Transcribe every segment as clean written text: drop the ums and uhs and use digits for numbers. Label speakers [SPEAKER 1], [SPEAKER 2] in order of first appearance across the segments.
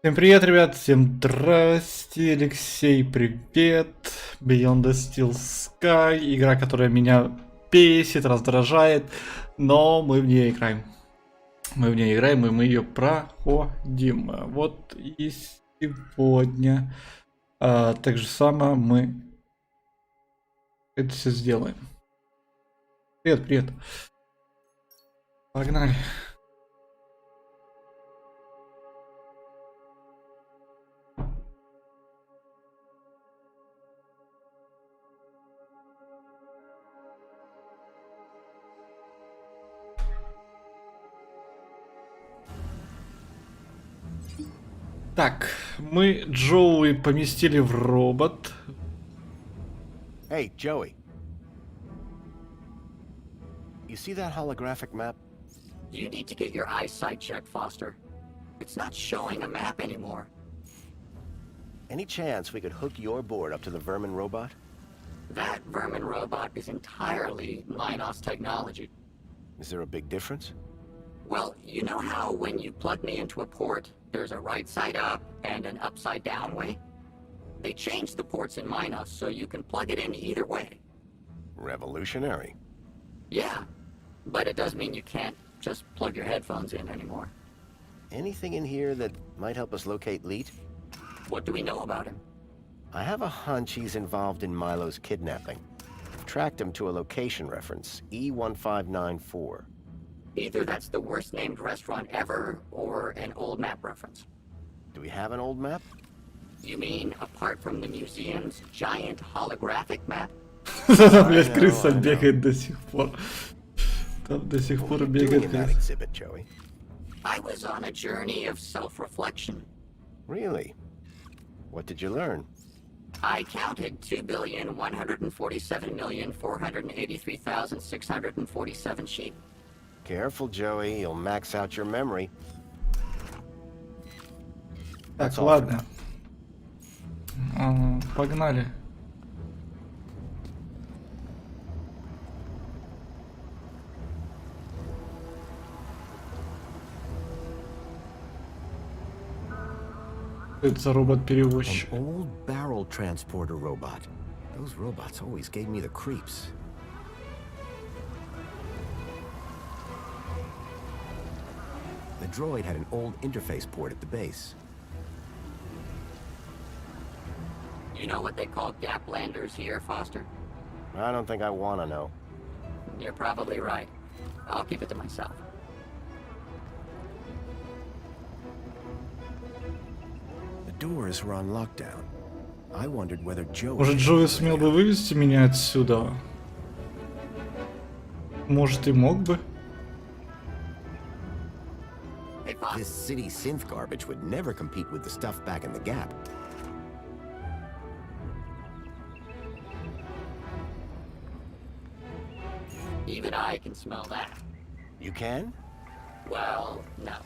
[SPEAKER 1] Всем привет, ребят, всем здрасте, Алексей, привет, Beyond the Steel Sky, игра, которая меня бесит, раздражает, но мы в нее играем. Мы в нее играем, и мы ее проходим. Вот и сегодня так же самое мы это все сделаем. Привет, привет. Погнали. Так, мы Джоуи поместили в робот.
[SPEAKER 2] Hey, Joey. You see that holographic map?
[SPEAKER 3] You need to get your eyesight checked, Foster. It's not showing a map anymore.
[SPEAKER 2] Any chance we could hook your board up to the vermin robot?
[SPEAKER 3] That vermin robot is entirely Minos technology.
[SPEAKER 2] Is there a big difference?
[SPEAKER 3] Well, you know how when you plug me into a port, there's a right side up and an upside down way? They changed the ports in Minos so you can plug it in either way.
[SPEAKER 2] Revolutionary.
[SPEAKER 3] Yeah, but it does mean you can't just plug your headphones in anymore.
[SPEAKER 2] Anything in here that might help us locate Leet?
[SPEAKER 3] What do we know about him?
[SPEAKER 2] I have a hunch he's involved in Milo's kidnapping. I've tracked him to a location reference, E1594.
[SPEAKER 3] Either that's the worst named restaurant ever, or an old map reference.
[SPEAKER 2] Do we have an old map?
[SPEAKER 3] You mean apart from the museum's giant holographic map?
[SPEAKER 1] Там, блядь,
[SPEAKER 2] I
[SPEAKER 1] крыса
[SPEAKER 2] know.
[SPEAKER 1] бегает до сих пор. Там до сих
[SPEAKER 2] What
[SPEAKER 1] пор
[SPEAKER 2] are you doing
[SPEAKER 1] бегает
[SPEAKER 2] in that
[SPEAKER 1] крыса.
[SPEAKER 2] exhibit, Joey?
[SPEAKER 3] I was on a journey of self-reflection.
[SPEAKER 2] Really? What did you learn?
[SPEAKER 3] I counted 2,147,483,647 sheep.
[SPEAKER 2] Careful, Joey. You'll max out your memory.
[SPEAKER 1] Так,
[SPEAKER 2] That's all for
[SPEAKER 1] ладно. Погнали. Это за
[SPEAKER 4] An
[SPEAKER 1] робот-перевозчик.
[SPEAKER 4] old barrel transporter robot. Those robots always gave me the creeps. The droid had an old interface port at the base.
[SPEAKER 3] You know what they call gap landers here, Foster?
[SPEAKER 2] I don't think I want to know.
[SPEAKER 3] You're probably right. I'll keep it to myself.
[SPEAKER 4] The doors were on lockdown. I wondered whether Joey...
[SPEAKER 1] Может, Джоуи сумел бы вывести меня отсюда? Может, и мог бы?
[SPEAKER 3] Hey, Foster.
[SPEAKER 4] This city synth garbage would never compete with the stuff back in the Gap.
[SPEAKER 3] Even I can smell that.
[SPEAKER 2] You can?
[SPEAKER 3] Well, no.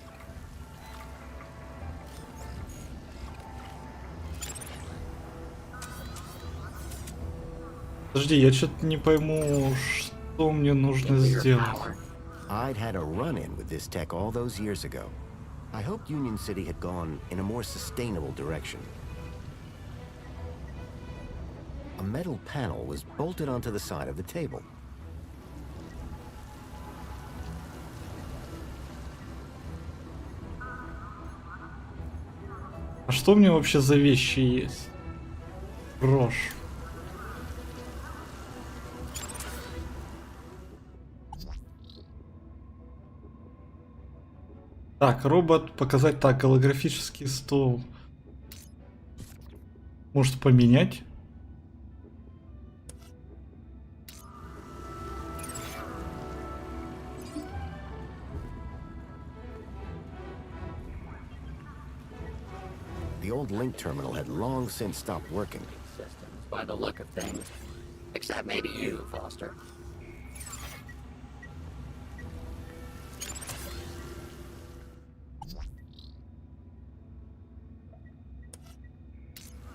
[SPEAKER 1] Подожди, я что-то не пойму, что мне нужно
[SPEAKER 3] Nuclear
[SPEAKER 1] сделать.
[SPEAKER 3] power.
[SPEAKER 4] I'd had a run-in with this tech all those years ago. I hoped Union City had gone in a more sustainable direction. A metal panel was bolted onto the side of the table.
[SPEAKER 1] А что у меня вообще за вещи есть? Брошь. Так, робот показать. Так, голографический стол. Может поменять?
[SPEAKER 4] The old link terminal had long since stopped working.
[SPEAKER 3] Systems, by the look of things. Except maybe you, Foster.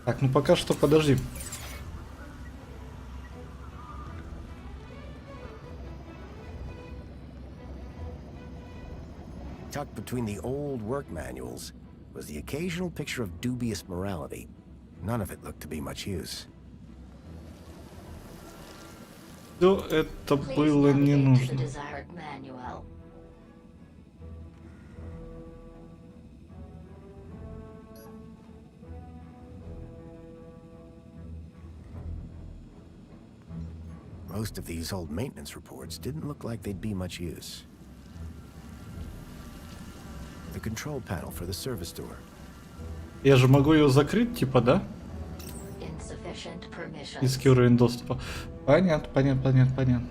[SPEAKER 1] Так, ну пока что подожди.
[SPEAKER 4] Tucked between the old work manuals was the occasional picture of dubious morality. None of it looked to be much use.
[SPEAKER 1] Все это было не нужно.
[SPEAKER 4] Most of these old maintenance reports didn't look like they'd be much use. The control panel for the service door.
[SPEAKER 1] Я же могу ее закрыть, типа, да? Низкий уровень доступа. Понятно, понятно, понятно, понятно.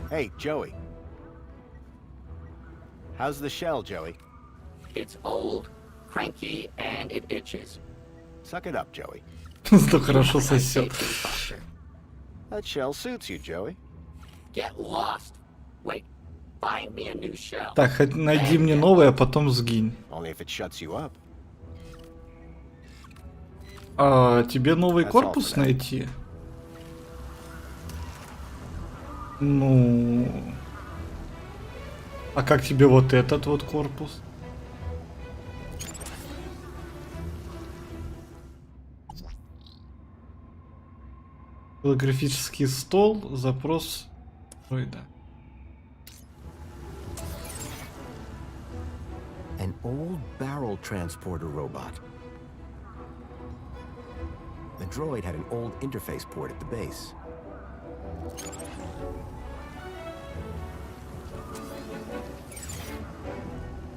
[SPEAKER 2] Hey, Joey. How's the shell, Joey?
[SPEAKER 3] It's old, cranky, and it itches.
[SPEAKER 2] Suck it up, Joey.
[SPEAKER 1] Что хорошо сосет.
[SPEAKER 2] That shell suits you, Joey.
[SPEAKER 3] Get lost. Wait, find me a new shell.
[SPEAKER 1] Так, хоть найди мне новое, а потом сгинь.
[SPEAKER 2] Only if it shuts you up.
[SPEAKER 1] А тебе новый корпус найти? Ну... А как тебе вот этот вот корпус? Голографический стол, запрос... Ой, да.
[SPEAKER 4] An old barrel transporter robot. The droid had an old interface port at the base.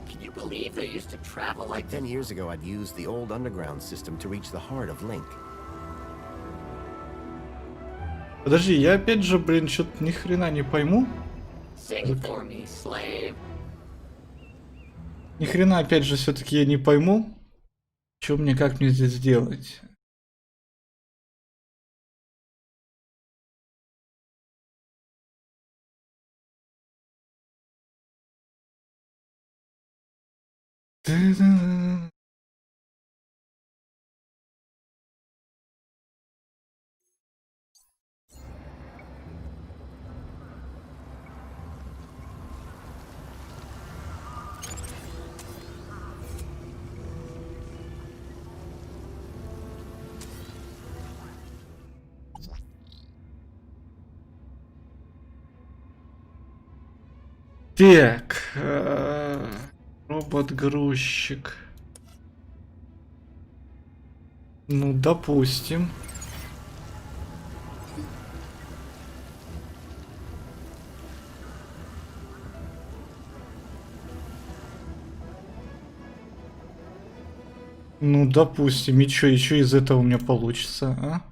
[SPEAKER 3] Can you believe they used to travel like
[SPEAKER 4] 10 years ago, I'd used the old underground system to reach the heart of Link.
[SPEAKER 1] Подожди, я опять же, блин, что-то ни хрена не пойму.
[SPEAKER 3] Sing for me, slave.
[SPEAKER 1] Ни хрена опять же все-таки я не пойму. Что мне, как мне здесь делать? Так, робот-грузчик. Ну, допустим. Ну, допустим, и что еще из этого у меня получится, а?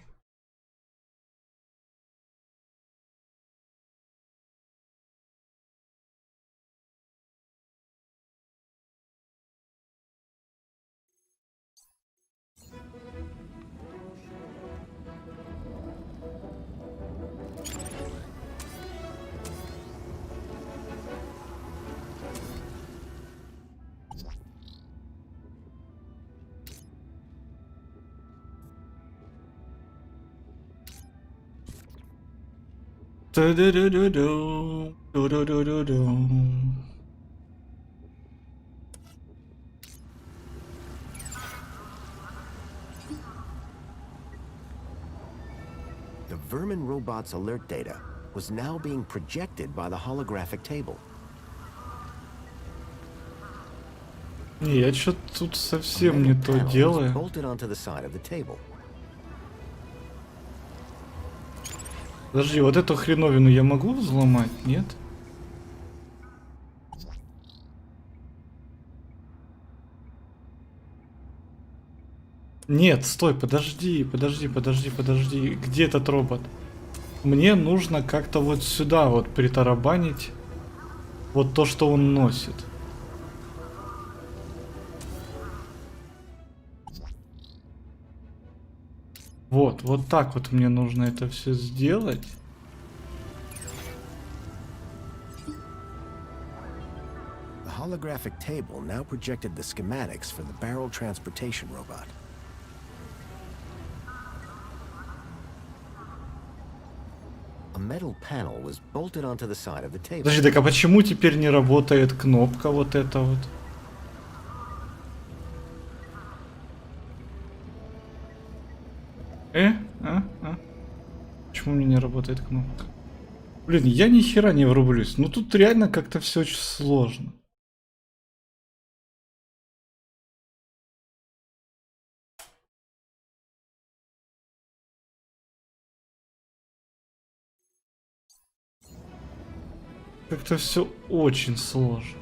[SPEAKER 1] Ту-ду-ду-ду-ду, ту-ду-ду-ду-ду.
[SPEAKER 4] The vermin robot's alert data was now being projected by the holographic table.
[SPEAKER 1] Не, я что-то тут совсем не то
[SPEAKER 4] Panel was
[SPEAKER 1] делаю.
[SPEAKER 4] bolted onto the side of the table.
[SPEAKER 1] Подожди, вот эту хреновину я могу взломать, нет? Нет, стой, подожди, подожди, подожди, подожди. Где этот робот? Мне нужно как-то вот сюда вот притарабанить вот то, что он носит. Вот, вот так вот мне нужно это все сделать.
[SPEAKER 4] The holographic table now projected the schematics for the barrel transportation robot. A metal panel was bolted onto the side of the table.
[SPEAKER 1] Подожди, так а почему теперь не работает кнопка вот эта вот? Почему мне не работает кнопка? Блин, я ни хера не врублюсь. Ну тут реально как-то все очень сложно. Как-то все очень сложно.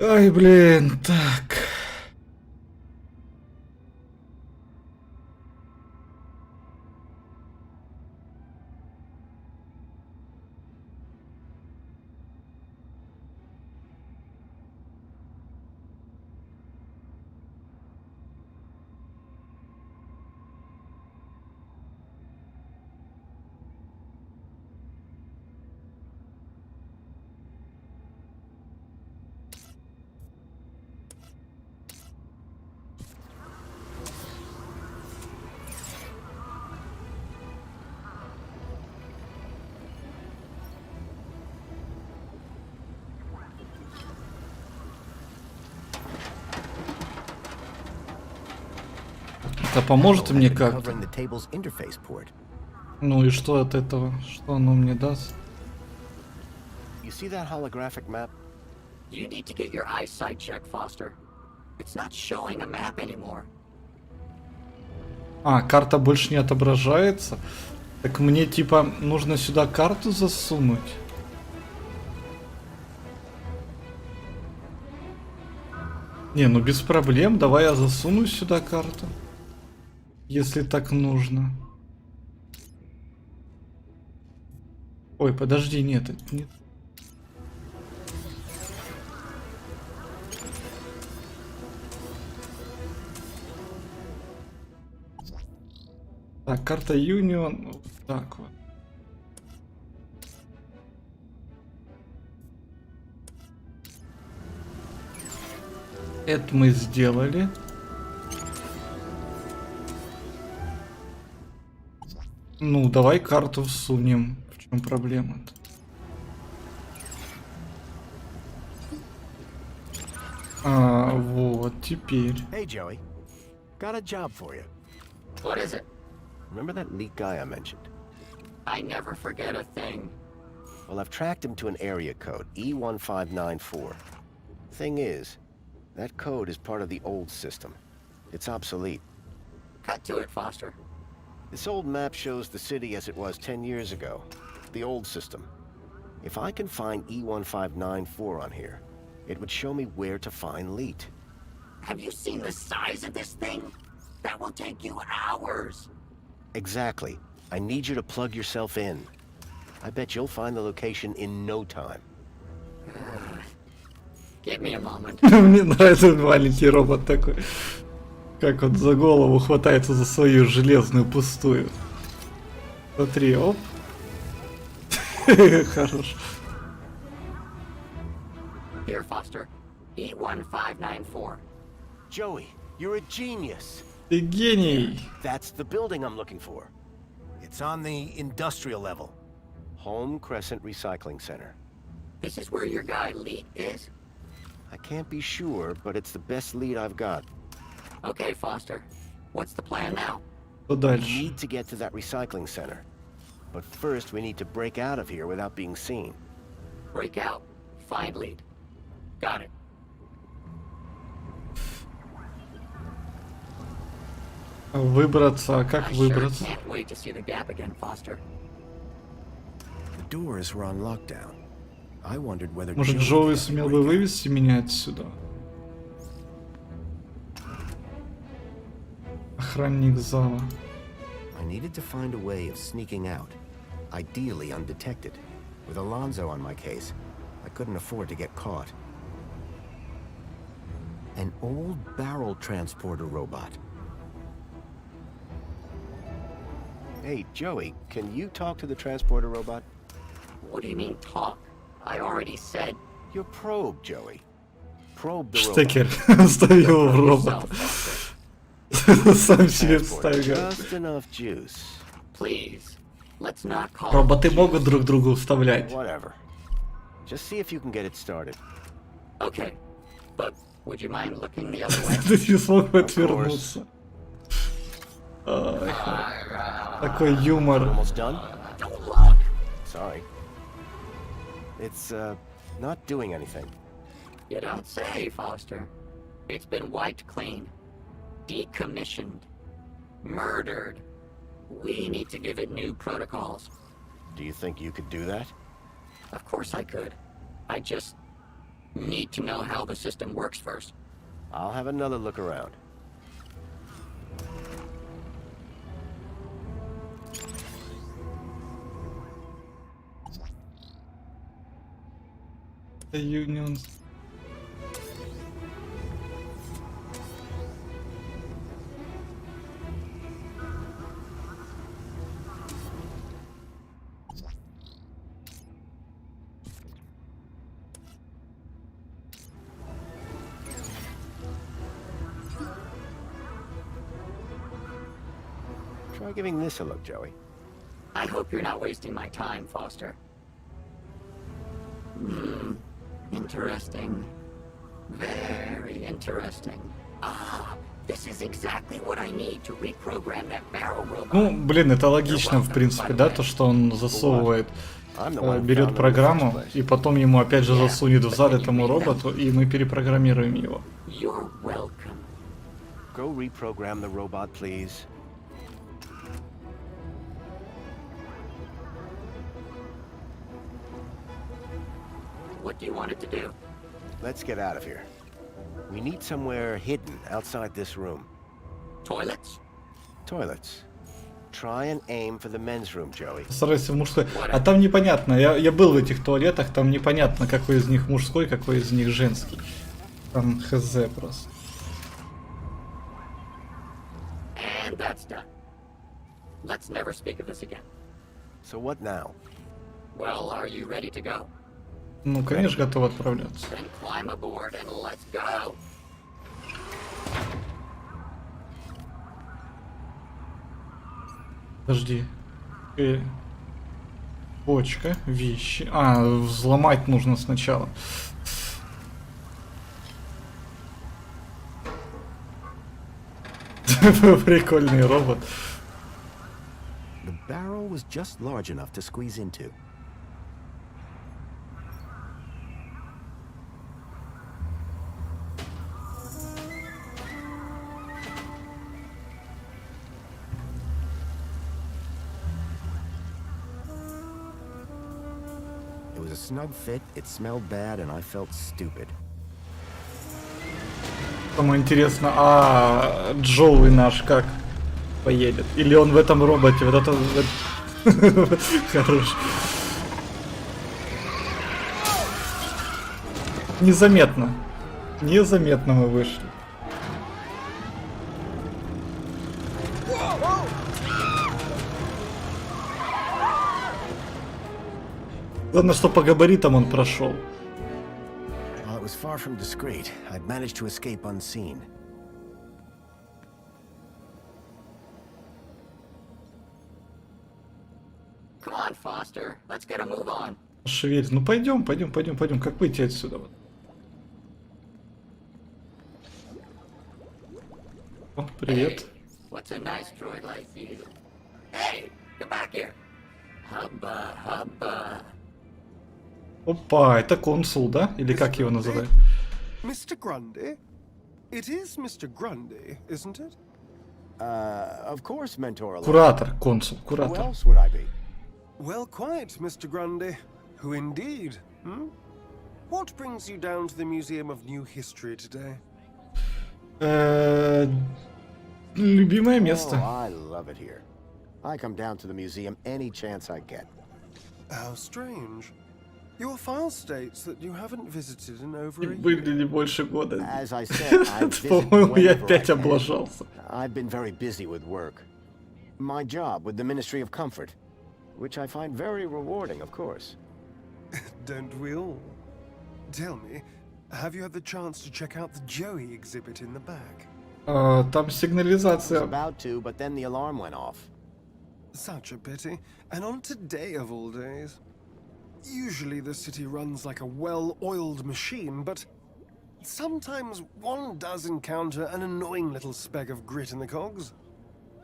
[SPEAKER 1] Ай, блин, так. Это поможет мне как-то? Ну и что от этого? Что оно мне даст?
[SPEAKER 2] You see that holographic map?
[SPEAKER 3] You need to get your eyesight checked, Foster. It's not showing a map anymore.
[SPEAKER 1] А, карта больше не отображается? Так мне типа нужно сюда карту засунуть? Не, ну без проблем, давай я засуну сюда карту. Если так нужно. Ой, подожди, нет, это нет. Так, карта Union. Вот так вот. Это мы сделали. Ну, давай карту всунем. В чем проблема-то? А, вот, теперь.
[SPEAKER 2] Hey, Joey. Got a job for you.
[SPEAKER 3] What is it?
[SPEAKER 2] Remember that leak guy I mentioned?
[SPEAKER 3] I never forget a thing.
[SPEAKER 2] Well, I've tracked him to an area code, E1594. Thing is, that code is part of the old system. It's obsolete.
[SPEAKER 3] Cut to it, Foster.
[SPEAKER 2] This old map shows the city as it was 10 years ago. The old system. If I can find E1594 on here, it would show me where to find Leet.
[SPEAKER 3] Have you seen the size of this thing? That will take you hours.
[SPEAKER 2] Exactly. I need you to plug yourself in. I bet you'll find the location in no time.
[SPEAKER 3] Give me a moment.
[SPEAKER 1] Мне нравится маленький робот такой. Как он за голову хватается за свою железную пустую. Смотри, оп. Хорош.
[SPEAKER 3] Here, Foster. E1594.
[SPEAKER 2] Joey, you're a genius.
[SPEAKER 1] Ты гений.
[SPEAKER 2] That's the building I'm looking for.
[SPEAKER 4] It's on the industrial level.
[SPEAKER 2] Home Crescent Recycling Center.
[SPEAKER 3] This is where your guy Leet is?
[SPEAKER 2] I can't be sure, but it's the best lead I've got.
[SPEAKER 3] Okay, Foster. What's the plan now?
[SPEAKER 1] Что
[SPEAKER 2] We
[SPEAKER 1] дальше?
[SPEAKER 2] need to get to that recycling center. But first, we need to break out of here without being seen.
[SPEAKER 3] Break out. Find Leet. Got it.
[SPEAKER 1] Выбраться, а как
[SPEAKER 3] I sure
[SPEAKER 1] выбраться?
[SPEAKER 3] can't wait to see the gap again, Foster.
[SPEAKER 4] The doors were on lockdown. I wondered whether
[SPEAKER 1] Может,
[SPEAKER 4] Joey
[SPEAKER 1] Джоуи
[SPEAKER 4] could
[SPEAKER 1] сумел
[SPEAKER 4] break
[SPEAKER 1] бы
[SPEAKER 4] out.
[SPEAKER 1] вывести меня отсюда? Охранник зала.
[SPEAKER 4] I needed to find a way of sneaking out, ideally undetected. With Alonzo on my case, I couldn't afford to get caught. An old barrel transporter robot.
[SPEAKER 2] Hey, Joey, can you talk to the transporter robot?
[SPEAKER 3] What do you mean talk? I already said.
[SPEAKER 2] Your probe, Joey. Probe the robot.
[SPEAKER 1] Штекер вставил в робота. Сам себе вставил.
[SPEAKER 2] Just enough juice.
[SPEAKER 3] Please, let's not call.
[SPEAKER 1] Роботы могут друг другу вставлять.
[SPEAKER 2] Whatever. Just see if you can get it started.
[SPEAKER 3] Okay, but would you mind looking the other way?
[SPEAKER 1] Ты не смог бы отвернуться. Ай, такой юмор.
[SPEAKER 2] Almost done?
[SPEAKER 3] Don't look.
[SPEAKER 2] Sorry. It's, not doing anything.
[SPEAKER 3] You don't say, Foster. It's been wiped clean, decommissioned, murdered. We need to give it new protocols.
[SPEAKER 2] Do you think you could do that?
[SPEAKER 3] Of course I could. I just need to know how the system works first.
[SPEAKER 2] I'll have another look around.
[SPEAKER 1] Union.
[SPEAKER 2] Try giving this a look, Joey.
[SPEAKER 3] I hope you're not wasting my time, Foster. Interesting. Very interesting. Ah, this is exactly what I need to reprogram that barrel robot.
[SPEAKER 1] Ну, блин, это логично, в принципе, да, то, что он засовывает, берет программу, и потом ему опять же засунет в зад этому роботу, и мы перепрограммируем его.
[SPEAKER 3] You're welcome.
[SPEAKER 2] Go reprogram the robot, please.
[SPEAKER 3] What do you want it to do?
[SPEAKER 2] Let's get out of here. We need somewhere hidden outside this room.
[SPEAKER 3] Toilets?
[SPEAKER 2] Toilets. Try and aim for the men's room, Joey.
[SPEAKER 1] Старайся в мужской. А там непонятно, я был в этих туалетах, там непонятно, какой из них мужской, какой из них женский. Там хз просто.
[SPEAKER 3] And that's done. Let's never speak of this again.
[SPEAKER 2] So what now?
[SPEAKER 3] Well, are you ready to go?
[SPEAKER 1] Ну, конечно, готов отправляться.
[SPEAKER 3] Then climb aboard and let's go.
[SPEAKER 1] Подожди. Почка, вещи. А, взломать нужно сначала. Прикольный робот.
[SPEAKER 4] The barrel was just large enough to squeeze into. It was a snug fit, it smelled bad, and I felt stupid.
[SPEAKER 1] Самое интересно, а Джоуи наш как поедет? Или он в этом роботе? Вот это... Хорош. Незаметно. Незаметно мы вышли. Главное, что по габаритам он прошел.
[SPEAKER 4] While it was far from discreet, I'd managed to escape unseen.
[SPEAKER 3] Come on, Foster. Let's get a move on.
[SPEAKER 1] Шевель. Ну пойдем, пойдем, пойдем, пойдем. Как выйти отсюда? Вот. О, привет.
[SPEAKER 3] Hey, what's a nice droid like you? Hey, come back here. Hubba, hubba.
[SPEAKER 1] Опа, это консул, да? Или как его называют?
[SPEAKER 5] Mr. Grundy? It is Mr. Grundy, isn't it?
[SPEAKER 2] Of course, Mentor.
[SPEAKER 1] Куратор, консул,
[SPEAKER 2] Who
[SPEAKER 1] куратор.
[SPEAKER 2] else would I be?
[SPEAKER 5] Well, quite, Mr. Grundy. Who indeed? What brings you down to the Museum of New History today?
[SPEAKER 1] Любимое
[SPEAKER 2] Oh,
[SPEAKER 1] место.
[SPEAKER 2] I love it here. I come down to the museum any chance I get.
[SPEAKER 5] How strange. Your file states that you haven't visited in over a year.
[SPEAKER 1] Были не больше года.
[SPEAKER 2] As I said, I visit
[SPEAKER 1] По-моему, я
[SPEAKER 2] whenever I
[SPEAKER 1] опять
[SPEAKER 2] can.
[SPEAKER 1] облажался.
[SPEAKER 2] I've been very busy with work. My job with the Ministry of Comfort, which I find very rewarding, of course.
[SPEAKER 5] Don't we all? Tell me, have you had the chance to check out the Joey exhibit in the back?
[SPEAKER 1] Там
[SPEAKER 2] I was
[SPEAKER 1] сигнализация.
[SPEAKER 2] about to, but then the alarm went off.
[SPEAKER 5] Such a pity. And on today of all days. Usually the city runs like a well-oiled machine, but sometimes one does encounter an annoying little speck of grit in the cogs.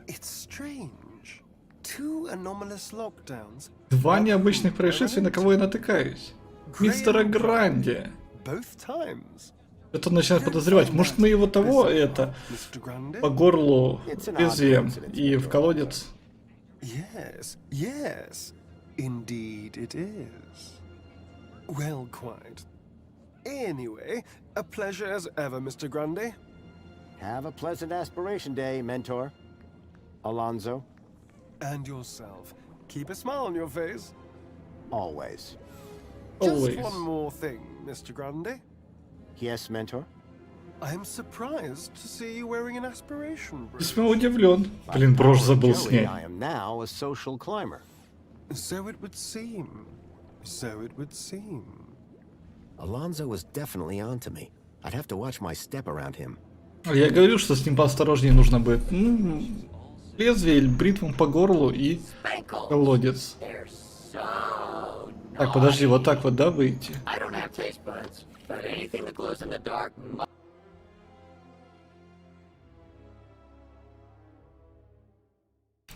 [SPEAKER 5] It's strange. 2 anomalous lockdowns.
[SPEAKER 1] Два необычных происшествия, на кого я натыкаюсь. Мистера Гранди.
[SPEAKER 5] Both times.
[SPEAKER 1] Это он начинает подозревать. Может, мы его того, это,
[SPEAKER 5] Mr. Grundy?
[SPEAKER 1] по горлу лезвием и в колодец.
[SPEAKER 5] Yes, yes. Indeed it is. Well, quite. Anyway, a pleasure as ever, Mr. Grundy.
[SPEAKER 2] Have a pleasant aspiration day, mentor. Alonzo,
[SPEAKER 5] And yourself. Keep a smile on your face.
[SPEAKER 2] always.
[SPEAKER 1] Always.
[SPEAKER 5] Just one more thing, Mr. Grundy.
[SPEAKER 2] Yes, mentor?
[SPEAKER 5] I'm surprised to see you wearing an aspiration brooch.
[SPEAKER 1] Весьма удивлен. Блин, брошь забыл
[SPEAKER 2] Joey,
[SPEAKER 1] снять.
[SPEAKER 2] I am now a social climber.
[SPEAKER 5] So it would seem. So it would seem.
[SPEAKER 4] Alonzo was definitely onto me. I'd have to watch my step around him.
[SPEAKER 1] Я говорю, что с ним поосторожнее нужно будет. Лезвие или бритвом по горлу и
[SPEAKER 3] Spankles.
[SPEAKER 1] колодец.
[SPEAKER 3] They're so
[SPEAKER 1] Так, подожди, вот так вот, да, выйти?
[SPEAKER 3] I don't have taste buds, but anything that glows in the dark must.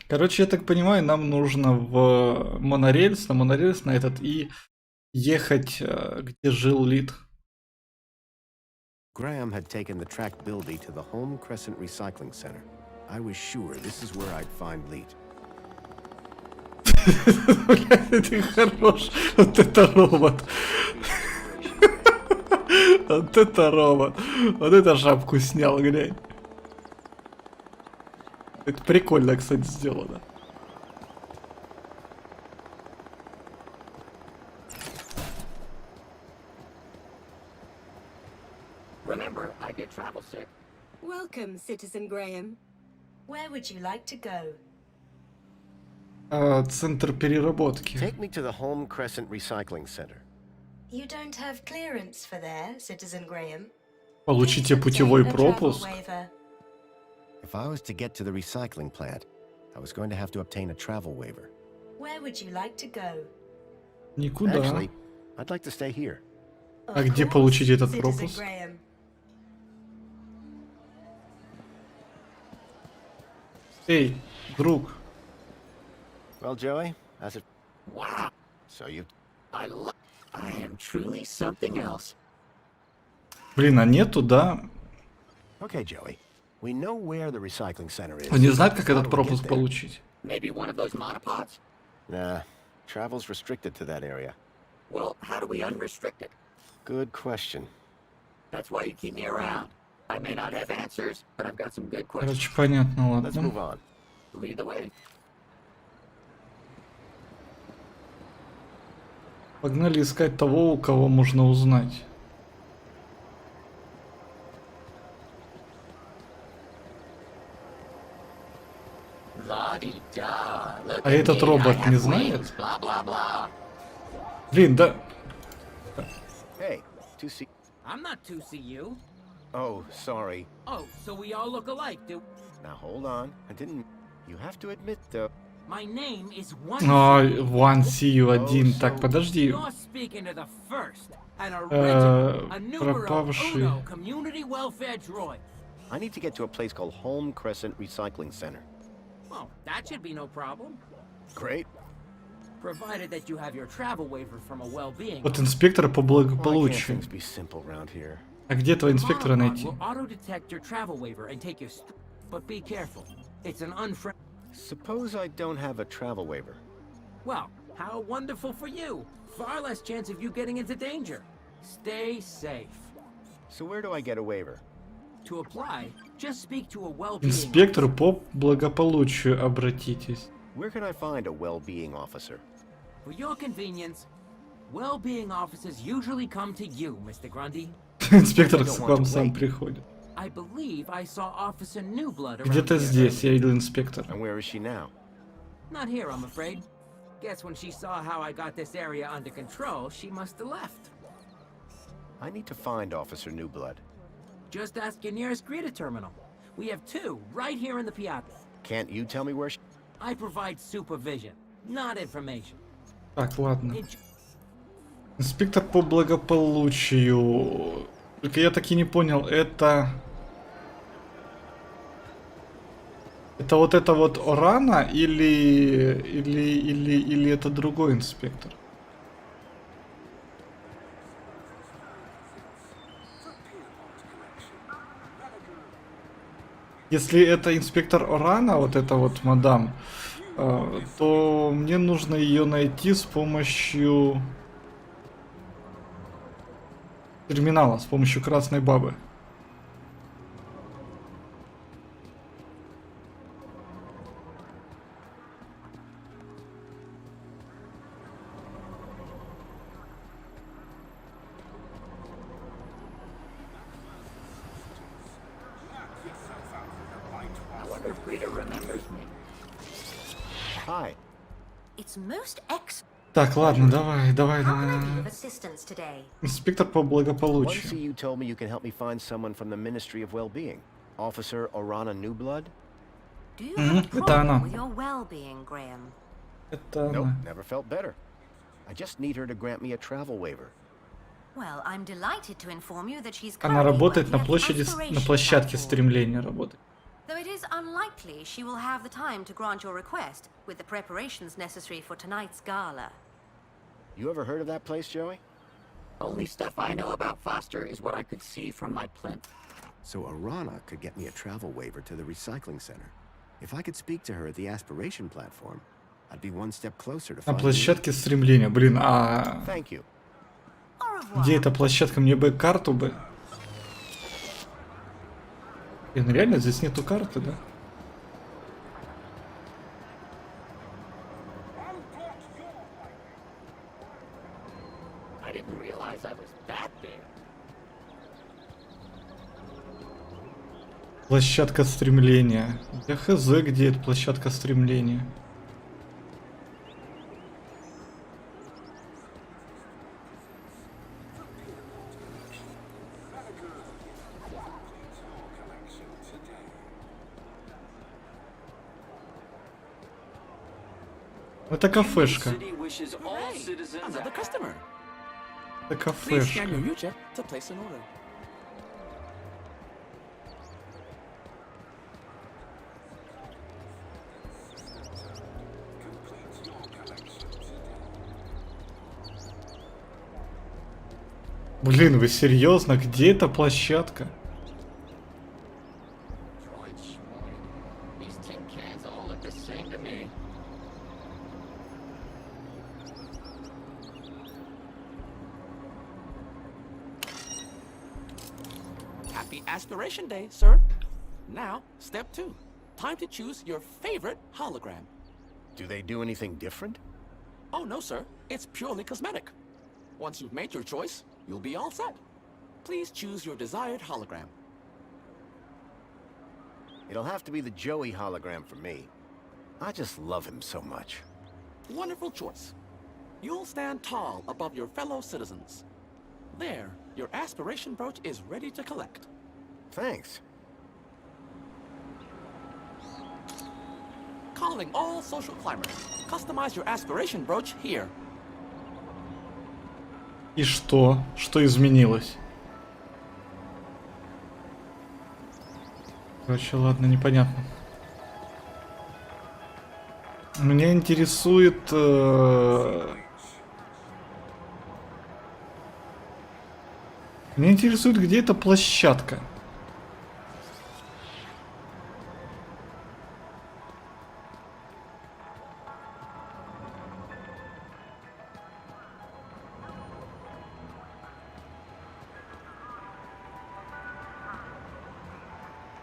[SPEAKER 1] Короче, я так понимаю, нам нужно в монорельс, на этот, и ехать, где жил Лид.
[SPEAKER 4] Graham had taken the track Bilby to the Home Crescent Recycling Center. I was sure this is where I'd find Leet.
[SPEAKER 1] Блядь, ты хорош. Вот это робот. Вот это робот. Вот это шапку снял, глянь. Это прикольно, кстати, сделано.
[SPEAKER 3] Remember, I get travel sick.
[SPEAKER 6] Welcome, Citizen Graham. Where would you like to go?
[SPEAKER 1] Центр переработки.
[SPEAKER 2] Take me to the Home Crescent Recycling Center.
[SPEAKER 6] You don't have clearance for there, Citizen Graham.
[SPEAKER 1] Получите
[SPEAKER 6] Please
[SPEAKER 1] путевой
[SPEAKER 6] obtain a travel
[SPEAKER 1] пропуск.
[SPEAKER 6] waiver.
[SPEAKER 4] If I was to get to the recycling plant, I was going to have to obtain a travel waiver.
[SPEAKER 6] Where would you like to go?
[SPEAKER 1] Никуда.
[SPEAKER 2] Actually, I'd like to stay here.
[SPEAKER 1] А
[SPEAKER 6] Of
[SPEAKER 1] где
[SPEAKER 6] course,
[SPEAKER 1] получить этот
[SPEAKER 6] Citizen
[SPEAKER 1] пропуск?
[SPEAKER 6] Graham.
[SPEAKER 1] Эй, друг.
[SPEAKER 2] Well, Joey, as it...
[SPEAKER 3] Wow,
[SPEAKER 2] So you...
[SPEAKER 3] I am truly something else.
[SPEAKER 1] Блин, а нету, да?
[SPEAKER 2] Okay, Joey. We know where the recycling center is.
[SPEAKER 1] Он не знает, как
[SPEAKER 2] How
[SPEAKER 1] этот
[SPEAKER 2] do we get
[SPEAKER 1] пропуск
[SPEAKER 2] there?
[SPEAKER 1] получить.
[SPEAKER 3] Maybe one of those monopods?
[SPEAKER 2] Nah, travel's restricted to that area.
[SPEAKER 3] Well, how do we unrestrict it?
[SPEAKER 2] Good question.
[SPEAKER 3] That's why you keep me around. I may not have answers, but I've got some good questions.
[SPEAKER 1] Короче, понятно,
[SPEAKER 2] Let's move
[SPEAKER 1] ладно.
[SPEAKER 2] on.
[SPEAKER 3] Lead the way.
[SPEAKER 1] Погнали искать того, у кого можно узнать.
[SPEAKER 3] La-di-da. Look
[SPEAKER 1] А
[SPEAKER 3] at
[SPEAKER 1] этот
[SPEAKER 3] me,
[SPEAKER 1] робот
[SPEAKER 3] I
[SPEAKER 1] не
[SPEAKER 3] have
[SPEAKER 1] знает?
[SPEAKER 3] wings, Blah-blah-blah.
[SPEAKER 1] Блин, да...
[SPEAKER 2] Hey, to see...
[SPEAKER 7] I'm not 2CU.
[SPEAKER 2] Oh, sorry.
[SPEAKER 7] Oh, so we all look alike, do...
[SPEAKER 2] Now hold on. I didn't... You have to admit, though...
[SPEAKER 7] My name is One.
[SPEAKER 1] Ой, One CU1. Так, подожди.
[SPEAKER 7] You're speaking to the first, an original, a numero
[SPEAKER 1] пропавший.
[SPEAKER 7] uno community welfare droid.
[SPEAKER 2] I need to get to a place called Home Crescent Recycling Center.
[SPEAKER 7] Well, that should be no problem,
[SPEAKER 2] Great.
[SPEAKER 7] provided that you have your travel waiver from a well-being.
[SPEAKER 1] Вот инспектора по
[SPEAKER 2] Why can't
[SPEAKER 1] благополучию.
[SPEAKER 2] things be simple around here?
[SPEAKER 1] А где этого инспектора
[SPEAKER 7] Monopod
[SPEAKER 1] найти?
[SPEAKER 7] will auto-detect your travel waiver and take you. But be careful. It's an unfriendly.
[SPEAKER 2] Suppose I don't have a travel waiver.
[SPEAKER 7] Well, how wonderful for you. Far less chance of you getting into danger. Stay safe.
[SPEAKER 2] So where do I get a waiver?
[SPEAKER 7] To apply, just speak to a well-being
[SPEAKER 1] Инспектор по благополучию обратитесь.
[SPEAKER 2] Where can I find a well-being officer?
[SPEAKER 7] For your convenience, well-being officers usually come to you, Mr. Grundy.
[SPEAKER 1] Инспектор к вам сам приходит.
[SPEAKER 7] I believe I saw Officer Newblood around
[SPEAKER 1] Где-то
[SPEAKER 7] here
[SPEAKER 1] здесь я
[SPEAKER 7] earlier.
[SPEAKER 1] видел инспектора.
[SPEAKER 2] And where is she now?
[SPEAKER 7] Not here, I'm afraid. Guess when she saw how I got this area under control, she must have left.
[SPEAKER 2] I need to find Officer Newblood.
[SPEAKER 7] Just ask your nearest greeter terminal. We have two right here in the piazza.
[SPEAKER 2] Can't you tell me where she...
[SPEAKER 7] I provide supervision, not information.
[SPEAKER 1] Так, ладно.
[SPEAKER 7] Enjoy.
[SPEAKER 1] Инспектор по благополучию. Только я так и не понял, это вот это вот Орана или это другой инспектор? Если это инспектор Орана, вот это вот мадам, то мне нужно ее найти с помощью терминала, с помощью красной бабы.
[SPEAKER 3] I wonder if Rita remembers me.
[SPEAKER 2] Hi.
[SPEAKER 6] It's most excellent.
[SPEAKER 1] Так, ладно, давай.
[SPEAKER 6] How can I be of assistance today?
[SPEAKER 1] Инспектор по
[SPEAKER 2] One
[SPEAKER 1] благополучию.
[SPEAKER 2] see you told me you can help me find someone from the Ministry of Well-Being. Officer Orana Newblood?
[SPEAKER 6] Do you
[SPEAKER 1] Mhm,
[SPEAKER 6] have a
[SPEAKER 1] это
[SPEAKER 6] problem
[SPEAKER 1] она.
[SPEAKER 6] with your well-being, Graham?
[SPEAKER 1] Это
[SPEAKER 2] Nope,
[SPEAKER 1] она.
[SPEAKER 2] never felt better. I just need her to grant me a travel waiver.
[SPEAKER 6] Well, I'm delighted to inform you that she's
[SPEAKER 1] Она
[SPEAKER 6] currently
[SPEAKER 1] работает
[SPEAKER 6] working
[SPEAKER 1] на
[SPEAKER 6] at the
[SPEAKER 1] площади,
[SPEAKER 6] Aspiration
[SPEAKER 1] на площадке
[SPEAKER 6] platform.
[SPEAKER 1] стремления работает.
[SPEAKER 6] Though it is unlikely she will have the time to grant your request with the preparations necessary for tonight's gala.
[SPEAKER 2] You ever heard of that place, Joey?
[SPEAKER 3] Only stuff I know about Foster is what I could see from my plinth.
[SPEAKER 4] So Arana could get me a travel waiver to the recycling center. If I could speak to her at the aspiration platform, I'd be one step closer to
[SPEAKER 1] На
[SPEAKER 4] finding you.
[SPEAKER 1] площадке стремления. Блин, а
[SPEAKER 2] Thank you.
[SPEAKER 6] Au revoir.
[SPEAKER 1] где эта площадка? Мне бы карту бы. Блин, реально здесь нету карты, да?
[SPEAKER 3] I didn't realize I was that big.
[SPEAKER 1] Площадка стремления. Я хз, где эта площадка стремления. Это кафешка.
[SPEAKER 8] City wishes all citizens another customer.
[SPEAKER 1] Это
[SPEAKER 8] Please scan
[SPEAKER 1] кафешка.
[SPEAKER 8] your UCheck to place an order.
[SPEAKER 1] Блин, вы серьезно? Где эта площадка?
[SPEAKER 3] Droid schmoid. These tin cans all look the same to me.
[SPEAKER 8] Happy Aspiration Day, sir. Now, step 2. Time to choose your favorite hologram.
[SPEAKER 2] Do they do anything different?
[SPEAKER 8] Oh, no, sir. It's purely cosmetic. Once you've made your choice, you'll be all set. Please choose your desired hologram.
[SPEAKER 2] It'll have to be the Joey hologram for me. I just love him so much.
[SPEAKER 8] Wonderful choice. You'll stand tall above your fellow citizens. There, your aspiration brooch is ready to collect.
[SPEAKER 2] Thanks.
[SPEAKER 8] Calling all social climbers. Customize your aspiration brooch here.
[SPEAKER 1] И что? Что изменилось? Короче, ладно, непонятно. Меня интересует... Меня интересует, где эта площадка.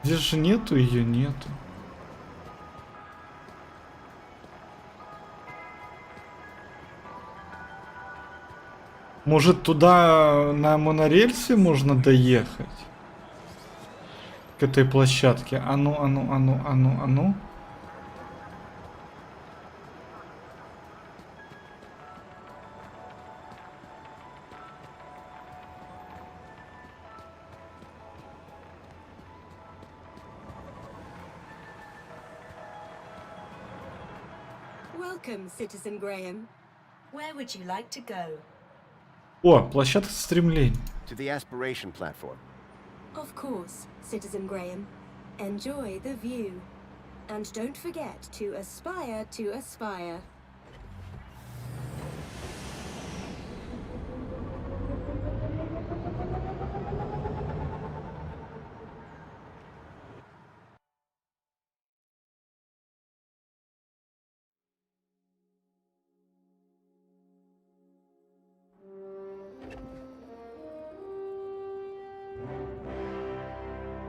[SPEAKER 1] Здесь же нету ее, нету. Может, туда на монорельсе можно доехать? К этой площадке. А ну, а ну, а ну, а ну, а ну.
[SPEAKER 9] Welcome, Citizen Graham. Where would you like to go?
[SPEAKER 1] О, площадка стремлений.
[SPEAKER 2] To the aspiration platform.
[SPEAKER 9] Of course, Citizen Graham. Enjoy the view. And don't forget to aspire to aspire.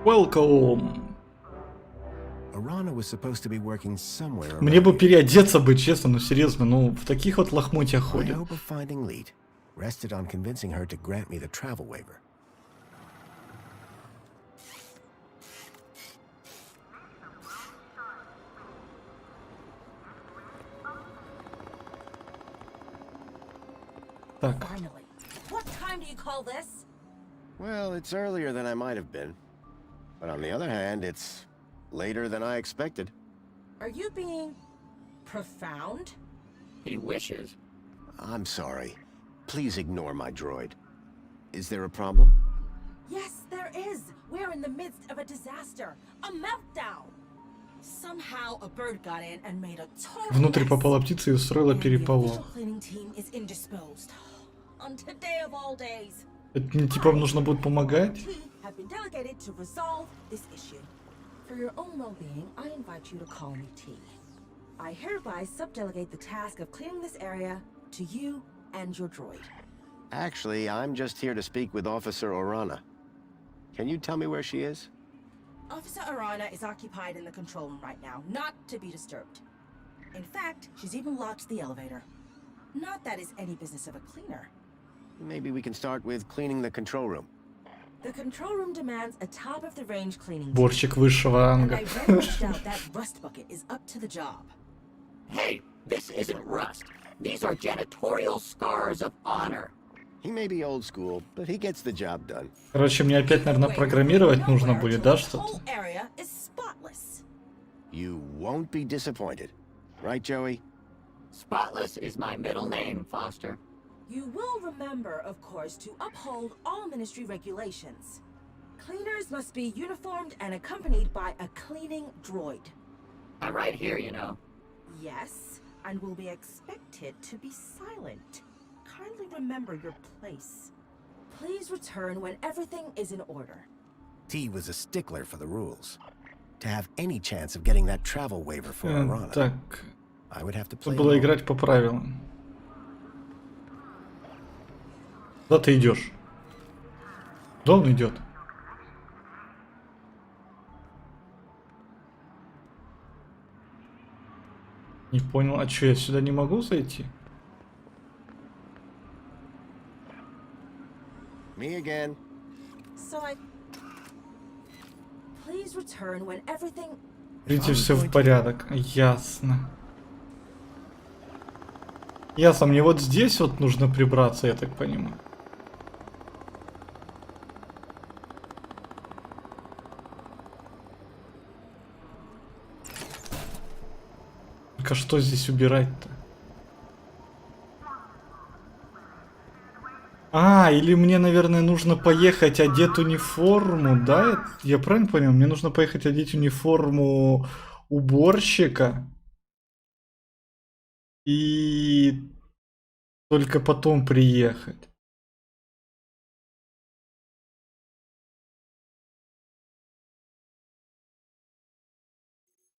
[SPEAKER 1] Welcome.
[SPEAKER 4] Arana was supposed to be working somewhere
[SPEAKER 1] Мне бы
[SPEAKER 4] around here.
[SPEAKER 1] переодеться бы, честно, ну серьезно, ну в таких вот лохмотьях
[SPEAKER 4] My
[SPEAKER 1] ходят.
[SPEAKER 4] hope of finding Leet rested on convincing her to grant me the travel waiver.
[SPEAKER 1] Так,
[SPEAKER 10] Finally. What time do you call this?
[SPEAKER 2] Well, it's earlier than I might have been. But on the other hand, it's later than I expected.
[SPEAKER 10] Are you being profound?
[SPEAKER 3] He wishes.
[SPEAKER 2] I'm sorry. Please ignore my droid. Is there a problem?
[SPEAKER 10] Yes, there is. We're in the midst of a disaster. A meltdown. Somehow a bird got in and made a total
[SPEAKER 1] внутрь
[SPEAKER 10] mess.
[SPEAKER 1] попала птица и устроила
[SPEAKER 10] And the official
[SPEAKER 1] переполох.
[SPEAKER 10] cleaning team is indisposed. On today of all days,
[SPEAKER 1] Это мне типа нужно будет помогать?
[SPEAKER 10] have been delegated to resolve this issue. For your own well-being, I invite you to call me T. I hereby subdelegate the task of cleaning this area to you and your droid.
[SPEAKER 2] Actually, I'm just here to speak with Officer Orana. Can you tell me where she is?
[SPEAKER 10] Officer Arana is occupied in the control room right now, not to be disturbed. In fact, she's even locked the elevator. Not that it's any business of a cleaner.
[SPEAKER 2] Maybe we can start with cleaning the control room.
[SPEAKER 10] The control room demands a top-of-the-range cleaning.
[SPEAKER 1] Борщик высшего
[SPEAKER 10] And
[SPEAKER 1] ранга.
[SPEAKER 10] I very much doubt that rust bucket is up to the job.
[SPEAKER 3] Hey, this isn't rust. These are janitorial scars of honor.
[SPEAKER 2] He may be old school, but he gets the job done.
[SPEAKER 1] Короче, мне опять, наверное, программировать нужно будет, да,
[SPEAKER 10] The
[SPEAKER 1] что-то?
[SPEAKER 10] whole area is spotless.
[SPEAKER 2] You won't be disappointed. Right, Joey?
[SPEAKER 3] Spotless is my middle name, Foster.
[SPEAKER 10] You will remember, of course, to uphold all ministry regulations. Cleaners must be uniformed and accompanied by a cleaning droid.
[SPEAKER 3] I'm right here, you know.
[SPEAKER 10] Yes, and will be expected to be silent. Kindly remember your place. Please return when everything is in order.
[SPEAKER 4] T was a stickler for the rules. To have any chance of getting that travel waiver for Arana,
[SPEAKER 1] Так,
[SPEAKER 4] I would have to
[SPEAKER 1] это
[SPEAKER 4] play
[SPEAKER 1] было
[SPEAKER 4] along.
[SPEAKER 1] играть по правилам. Куда ты идешь? Куда он идет? Не понял, а что, я сюда не могу зайти?
[SPEAKER 2] Me again.
[SPEAKER 10] So please return when everything.
[SPEAKER 1] Видите, все в порядок. Ясно. Ясно, мне вот здесь вот нужно прибраться, я так понимаю. Только что здесь убирать-то? А, или мне, наверное, нужно поехать одеть униформу, да? Я правильно понял? Мне нужно поехать одеть униформу уборщика. И только потом приехать.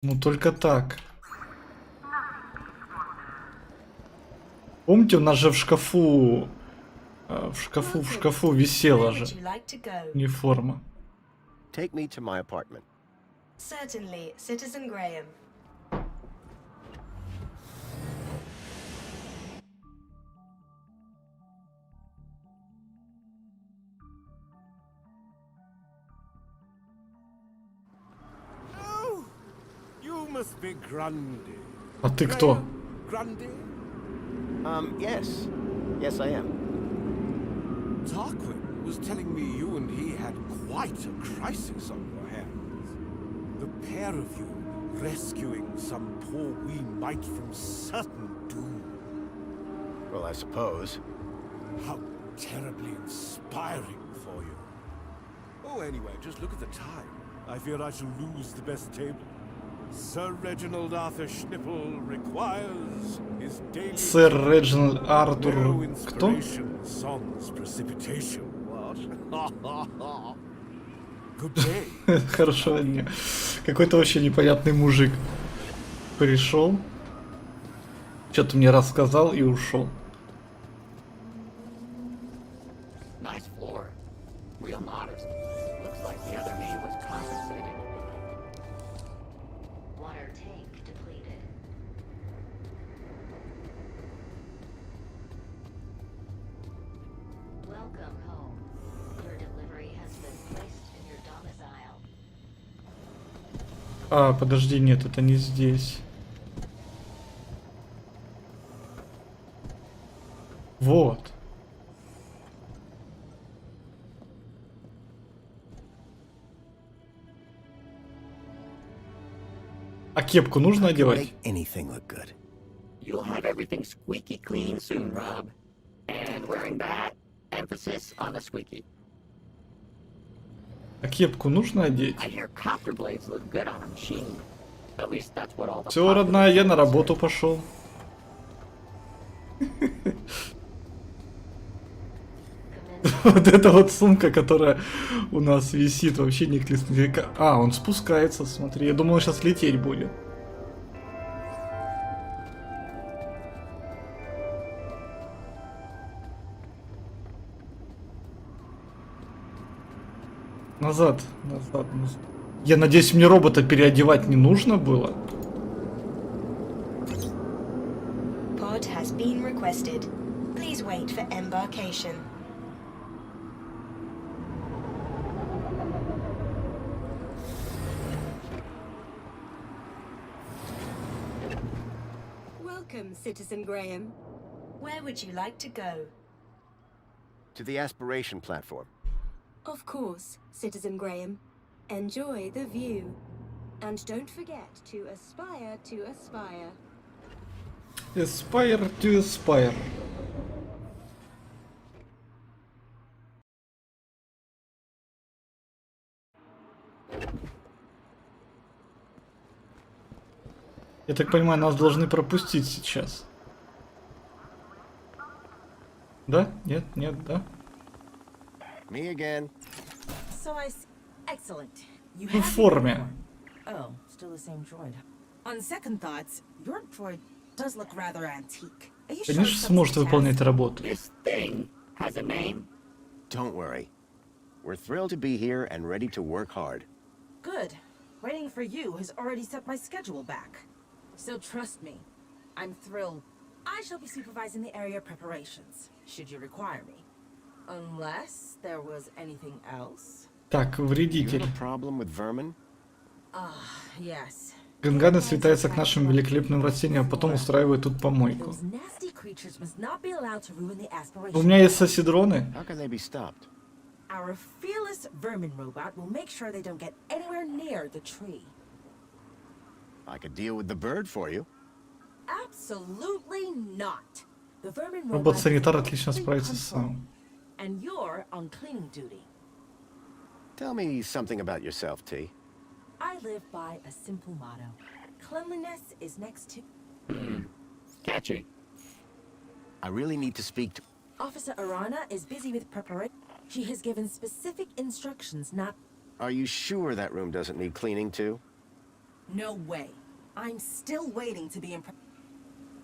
[SPEAKER 1] Ну, только так. Помните, у нас же в шкафу висела же
[SPEAKER 9] Where would you like to go?
[SPEAKER 1] униформа.
[SPEAKER 2] Take me to my apartment.
[SPEAKER 9] Certainly, Citizen Graham.
[SPEAKER 11] Oh, you must be Grundy.
[SPEAKER 1] А ты кто?
[SPEAKER 11] Grundy?
[SPEAKER 2] Yes. Yes, I am.
[SPEAKER 11] Tarquin was telling me you and he had quite a crisis on your hands. The pair of you rescuing some poor wee mite from certain doom.
[SPEAKER 2] Well, I suppose.
[SPEAKER 11] How terribly inspiring for you. Oh, anyway, just look at the time. I fear I shall lose the best table. Sir Reginald Arthur Schnipple requires his daily...
[SPEAKER 1] Сэр Реджинальд Артур.
[SPEAKER 11] No
[SPEAKER 1] Кто?
[SPEAKER 11] inspiration, sans precipitation. What? Good day.
[SPEAKER 1] Хорошо, не. Какой-то вообще непонятный мужик пришел, что-то мне рассказал и ушел.
[SPEAKER 3] Nice floor. Real modest. Looks like the other man was compensating.
[SPEAKER 9] Water tank depleted. Welcome home. Your delivery has been placed in your domicile.
[SPEAKER 1] А, подожди, нет, это не здесь. Вот. А кепку нужно одевать?
[SPEAKER 2] Make anything look good.
[SPEAKER 3] You'll have everything squeaky clean soon, Rob. And wearing that, emphasis on the squeaky.
[SPEAKER 1] А кепку нужно одеть?
[SPEAKER 3] I hear copter blades look good on a machine. At least that's what all the
[SPEAKER 1] Все,
[SPEAKER 3] popular
[SPEAKER 1] родная, я на
[SPEAKER 3] kids
[SPEAKER 1] работу
[SPEAKER 3] say.
[SPEAKER 1] пошел. Вот эта вот сумка, которая у нас висит, вообще не клеснет. А, он спускается, смотри. Я думал, он сейчас лететь будет. Назад, назад, назад. Я надеюсь, мне робота переодевать не нужно было.
[SPEAKER 9] Pod has been requested. Please wait for embarkation. Welcome, Citizen Graham. Where would you like to go?
[SPEAKER 2] To the aspiration platform.
[SPEAKER 9] Of course, Citizen Graham. Enjoy the view. And don't forget to aspire to aspire.
[SPEAKER 1] Aspire to aspire. Я так понимаю, нас должны пропустить сейчас. Да? Нет? Нет? Да?
[SPEAKER 2] Me again.
[SPEAKER 10] So excellent. You
[SPEAKER 1] В
[SPEAKER 10] have
[SPEAKER 1] форме.
[SPEAKER 10] Oh, still the same droid. On second thoughts, your droid does look rather antique. Are you sure
[SPEAKER 1] Конечно,
[SPEAKER 10] it's
[SPEAKER 1] сможет
[SPEAKER 10] up to the
[SPEAKER 1] выполнять
[SPEAKER 10] task?
[SPEAKER 1] работу.
[SPEAKER 3] This thing has a name.
[SPEAKER 2] Don't worry. We're thrilled to be here and ready to work hard.
[SPEAKER 10] Good. Waiting for you has already set my schedule back. So trust me, I'm thrilled. I shall be supervising the area preparations, should you require me. Unless there was anything else.
[SPEAKER 1] Так,
[SPEAKER 2] You have
[SPEAKER 1] вредитель.
[SPEAKER 2] a problem with vermin?
[SPEAKER 10] Yes.
[SPEAKER 1] Ганганы слетается к нашим великолепным растениям, а потом устраивает тут помойку.
[SPEAKER 10] Those nasty creatures must not be allowed to ruin the aspiration.
[SPEAKER 1] У меня есть соседроны.
[SPEAKER 2] How can they be stopped?
[SPEAKER 10] Our fearless vermin robot will make sure they don't get anywhere near the tree.
[SPEAKER 2] I could deal with the bird for you.
[SPEAKER 10] Absolutely not. The vermin robot
[SPEAKER 1] Робот-санитар
[SPEAKER 10] is
[SPEAKER 1] отлично
[SPEAKER 10] in
[SPEAKER 1] справится
[SPEAKER 10] control,
[SPEAKER 1] сам.
[SPEAKER 10] and you're on cleaning duty.
[SPEAKER 2] Tell me something about yourself, T.
[SPEAKER 10] I live by a simple motto. Cleanliness is next to...
[SPEAKER 3] Catchy.
[SPEAKER 2] I really need to speak to...
[SPEAKER 10] Officer Arana is busy with preparation. She has given specific instructions not...
[SPEAKER 2] Are you sure that room doesn't need cleaning too?
[SPEAKER 10] No way. I'm still waiting to be impressed.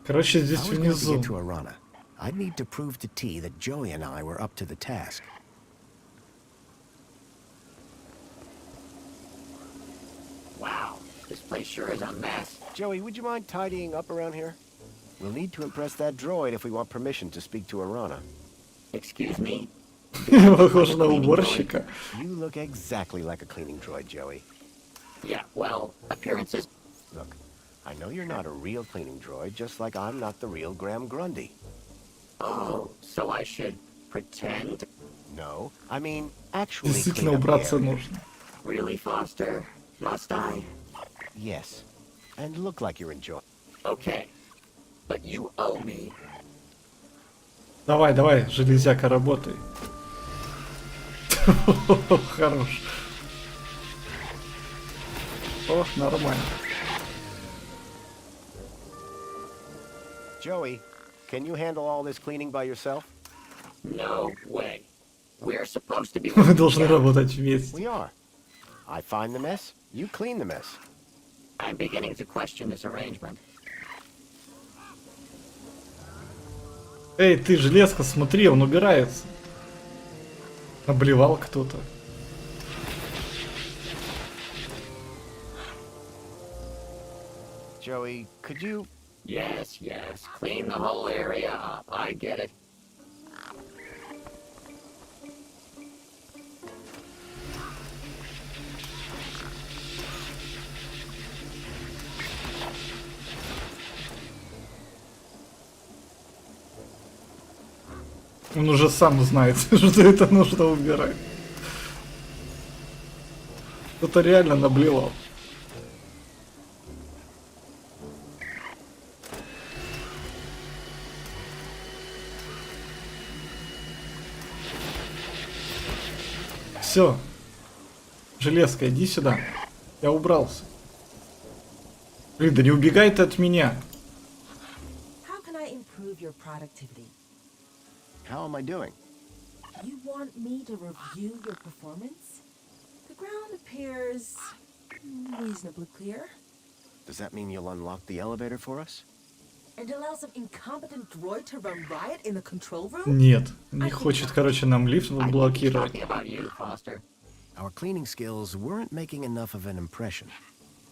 [SPEAKER 1] Короче,
[SPEAKER 2] I
[SPEAKER 1] здесь
[SPEAKER 2] was going to
[SPEAKER 1] внизу.
[SPEAKER 2] get to Arana. I'd need to prove to T that Joey and I were up to the task.
[SPEAKER 3] Wow, sure is a mess.
[SPEAKER 2] Joey, would you mind tidying up around here? We'll need to impress that droid if we want permission to speak to Arana.
[SPEAKER 3] Excuse me?
[SPEAKER 1] Похоже на уборщика.
[SPEAKER 2] You look exactly like a cleaning droid, Joey.
[SPEAKER 3] Yeah, well, appearances...
[SPEAKER 2] Look, I know you're not a real cleaning droid, just like I'm not the real Graham Grundy.
[SPEAKER 3] Oh, so I should pretend?
[SPEAKER 2] No, I mean, actually
[SPEAKER 1] Действительно
[SPEAKER 2] clean up
[SPEAKER 1] убраться
[SPEAKER 2] here.
[SPEAKER 1] нужно.
[SPEAKER 3] Really, Foster? Must I?
[SPEAKER 2] Yes, and look like you're enjoying.
[SPEAKER 3] Okay, but you owe me.
[SPEAKER 1] Давай, давай, железяка, работай. Хорош. О, нормально.
[SPEAKER 2] Joey, can you handle all this cleaning by yourself?
[SPEAKER 3] No way. We're supposed to be...
[SPEAKER 1] Вы должны работать вместе.
[SPEAKER 2] We are. I find the mess, you clean the mess.
[SPEAKER 3] I'm beginning to question this arrangement.
[SPEAKER 1] Эй, ты, железка, смотри, он убирается. Наблевал кто-то.
[SPEAKER 2] Joey, could you...
[SPEAKER 3] Yes, clean the whole area up. I get it.
[SPEAKER 1] Он уже сам знает, что это нужно убирать. Кто-то реально наблевал. Все. Железка, иди сюда. Я убрался. Блин, да не убегай ты от меня.
[SPEAKER 10] How can I improve your productivity?
[SPEAKER 2] How am I doing?
[SPEAKER 10] You want me to review your performance? The ground appears reasonably clear.
[SPEAKER 2] Does that mean you'll unlock the elevator for us?
[SPEAKER 10] And allow some incompetent droid to run riot in the control room?
[SPEAKER 1] Нет, не хочет, короче, нам лифт блокировать.
[SPEAKER 3] Talking about you, Foster.
[SPEAKER 2] Our cleaning skills weren't making enough of an impression.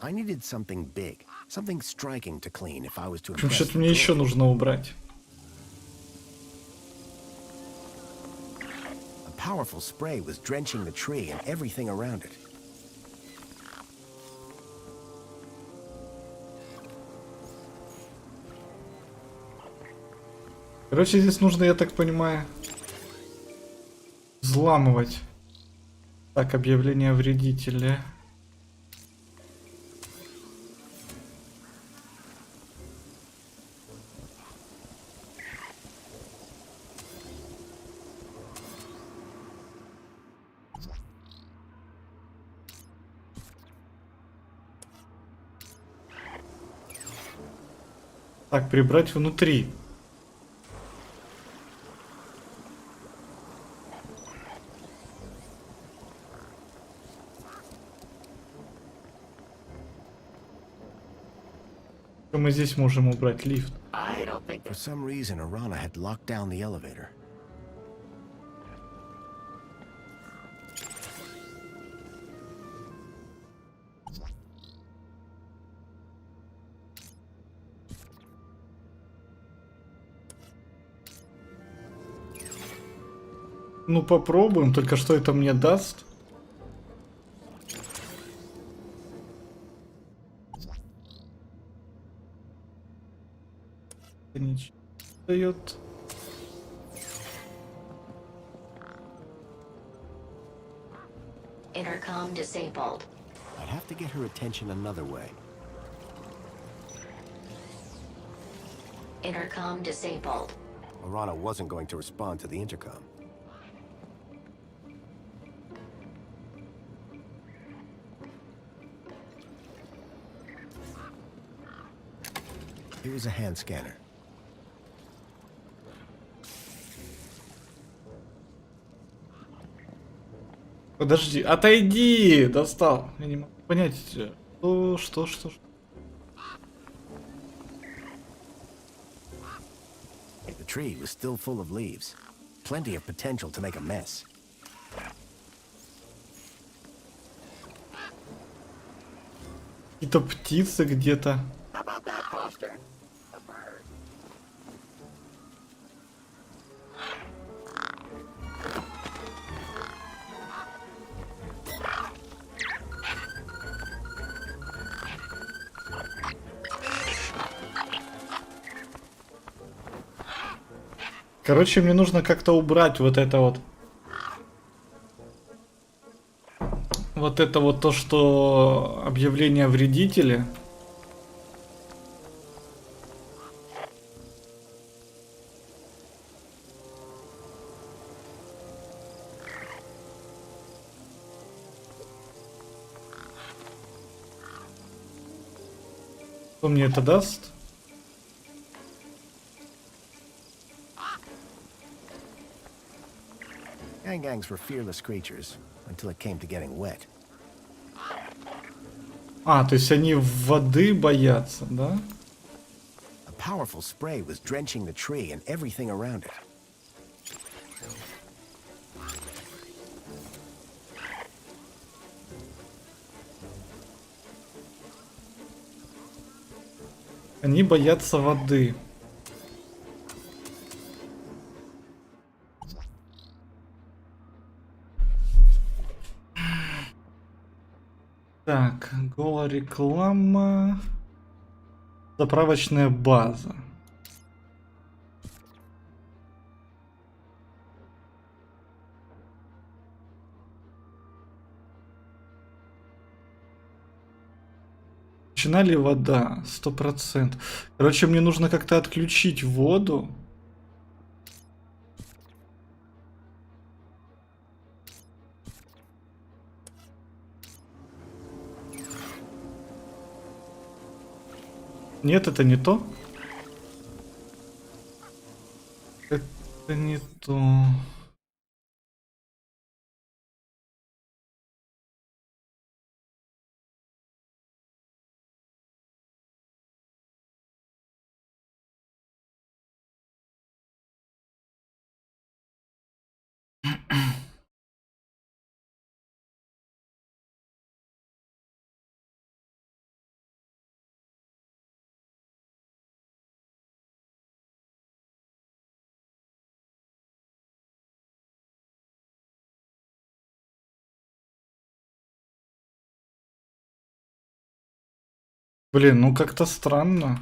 [SPEAKER 2] I needed something big, something striking to clean if I was to
[SPEAKER 1] В общем,
[SPEAKER 2] impress
[SPEAKER 1] что-то
[SPEAKER 2] the
[SPEAKER 1] мне еще
[SPEAKER 2] droid.
[SPEAKER 1] нужно убрать.
[SPEAKER 2] A powerful spray was drenching the tree and everything around it.
[SPEAKER 1] Короче, здесь нужно, я так понимаю, взламывать. Так, объявление вредителя. Так, прибрать внутри. Что мы здесь можем убрать? Лифт.
[SPEAKER 3] I don't think
[SPEAKER 2] For some reason, Arana had locked down the elevator.
[SPEAKER 1] Ну попробуем, только что это мне даст? Ничего не дает.
[SPEAKER 12] Intercom disabled.
[SPEAKER 2] I'd have to get her attention another way.
[SPEAKER 12] Intercom disabled.
[SPEAKER 2] Arana wasn't going to respond to the intercom. Here was a hand scanner.
[SPEAKER 1] Подожди, отойди! Достал. Я не могу понять, что.
[SPEAKER 2] The tree was still full of leaves. Plenty of potential to make a mess.
[SPEAKER 1] Какие-то птицы где-то.
[SPEAKER 3] How about that, Foster? A bird.
[SPEAKER 1] Короче, мне нужно как-то убрать вот это вот. Вот это вот то, что объявление о вредителе. Что мне это даст?
[SPEAKER 4] Gangangs were fearless creatures until it came to getting wet.
[SPEAKER 1] А, то есть они воды боятся, да?
[SPEAKER 4] A powerful spray was drenching the tree and everything around it.
[SPEAKER 1] Они боятся воды. Так, голая реклама. Заправочная база. Начина ли вода? 100%. Короче, мне нужно как-то отключить воду. Нет, это не то. Это не то. Блин, ну как-то странно.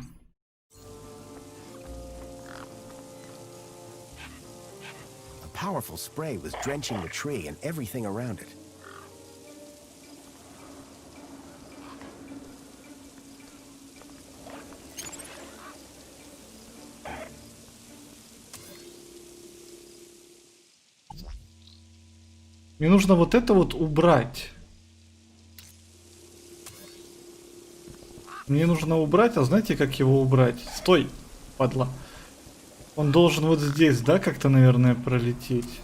[SPEAKER 4] A powerful spray was drenching the tree and everything around it.
[SPEAKER 1] Мне нужно вот это вот убрать. Мне нужно убрать, а знаете, как его убрать? Стой, падла. Он должен вот здесь, да, как-то, наверное, пролететь.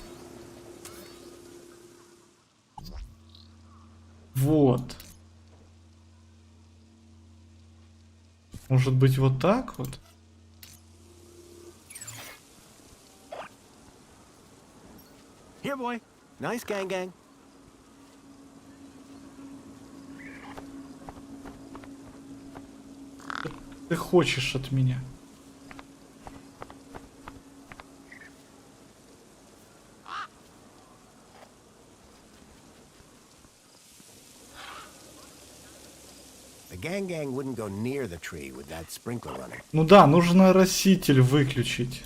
[SPEAKER 1] Вот. Может быть, вот так вот?
[SPEAKER 4] Here, boy. Nice gang.
[SPEAKER 1] Ты хочешь от меня?
[SPEAKER 4] The gang wouldn't go near the tree with that sprinkler running.
[SPEAKER 1] Ну да, нужно ороситель выключить.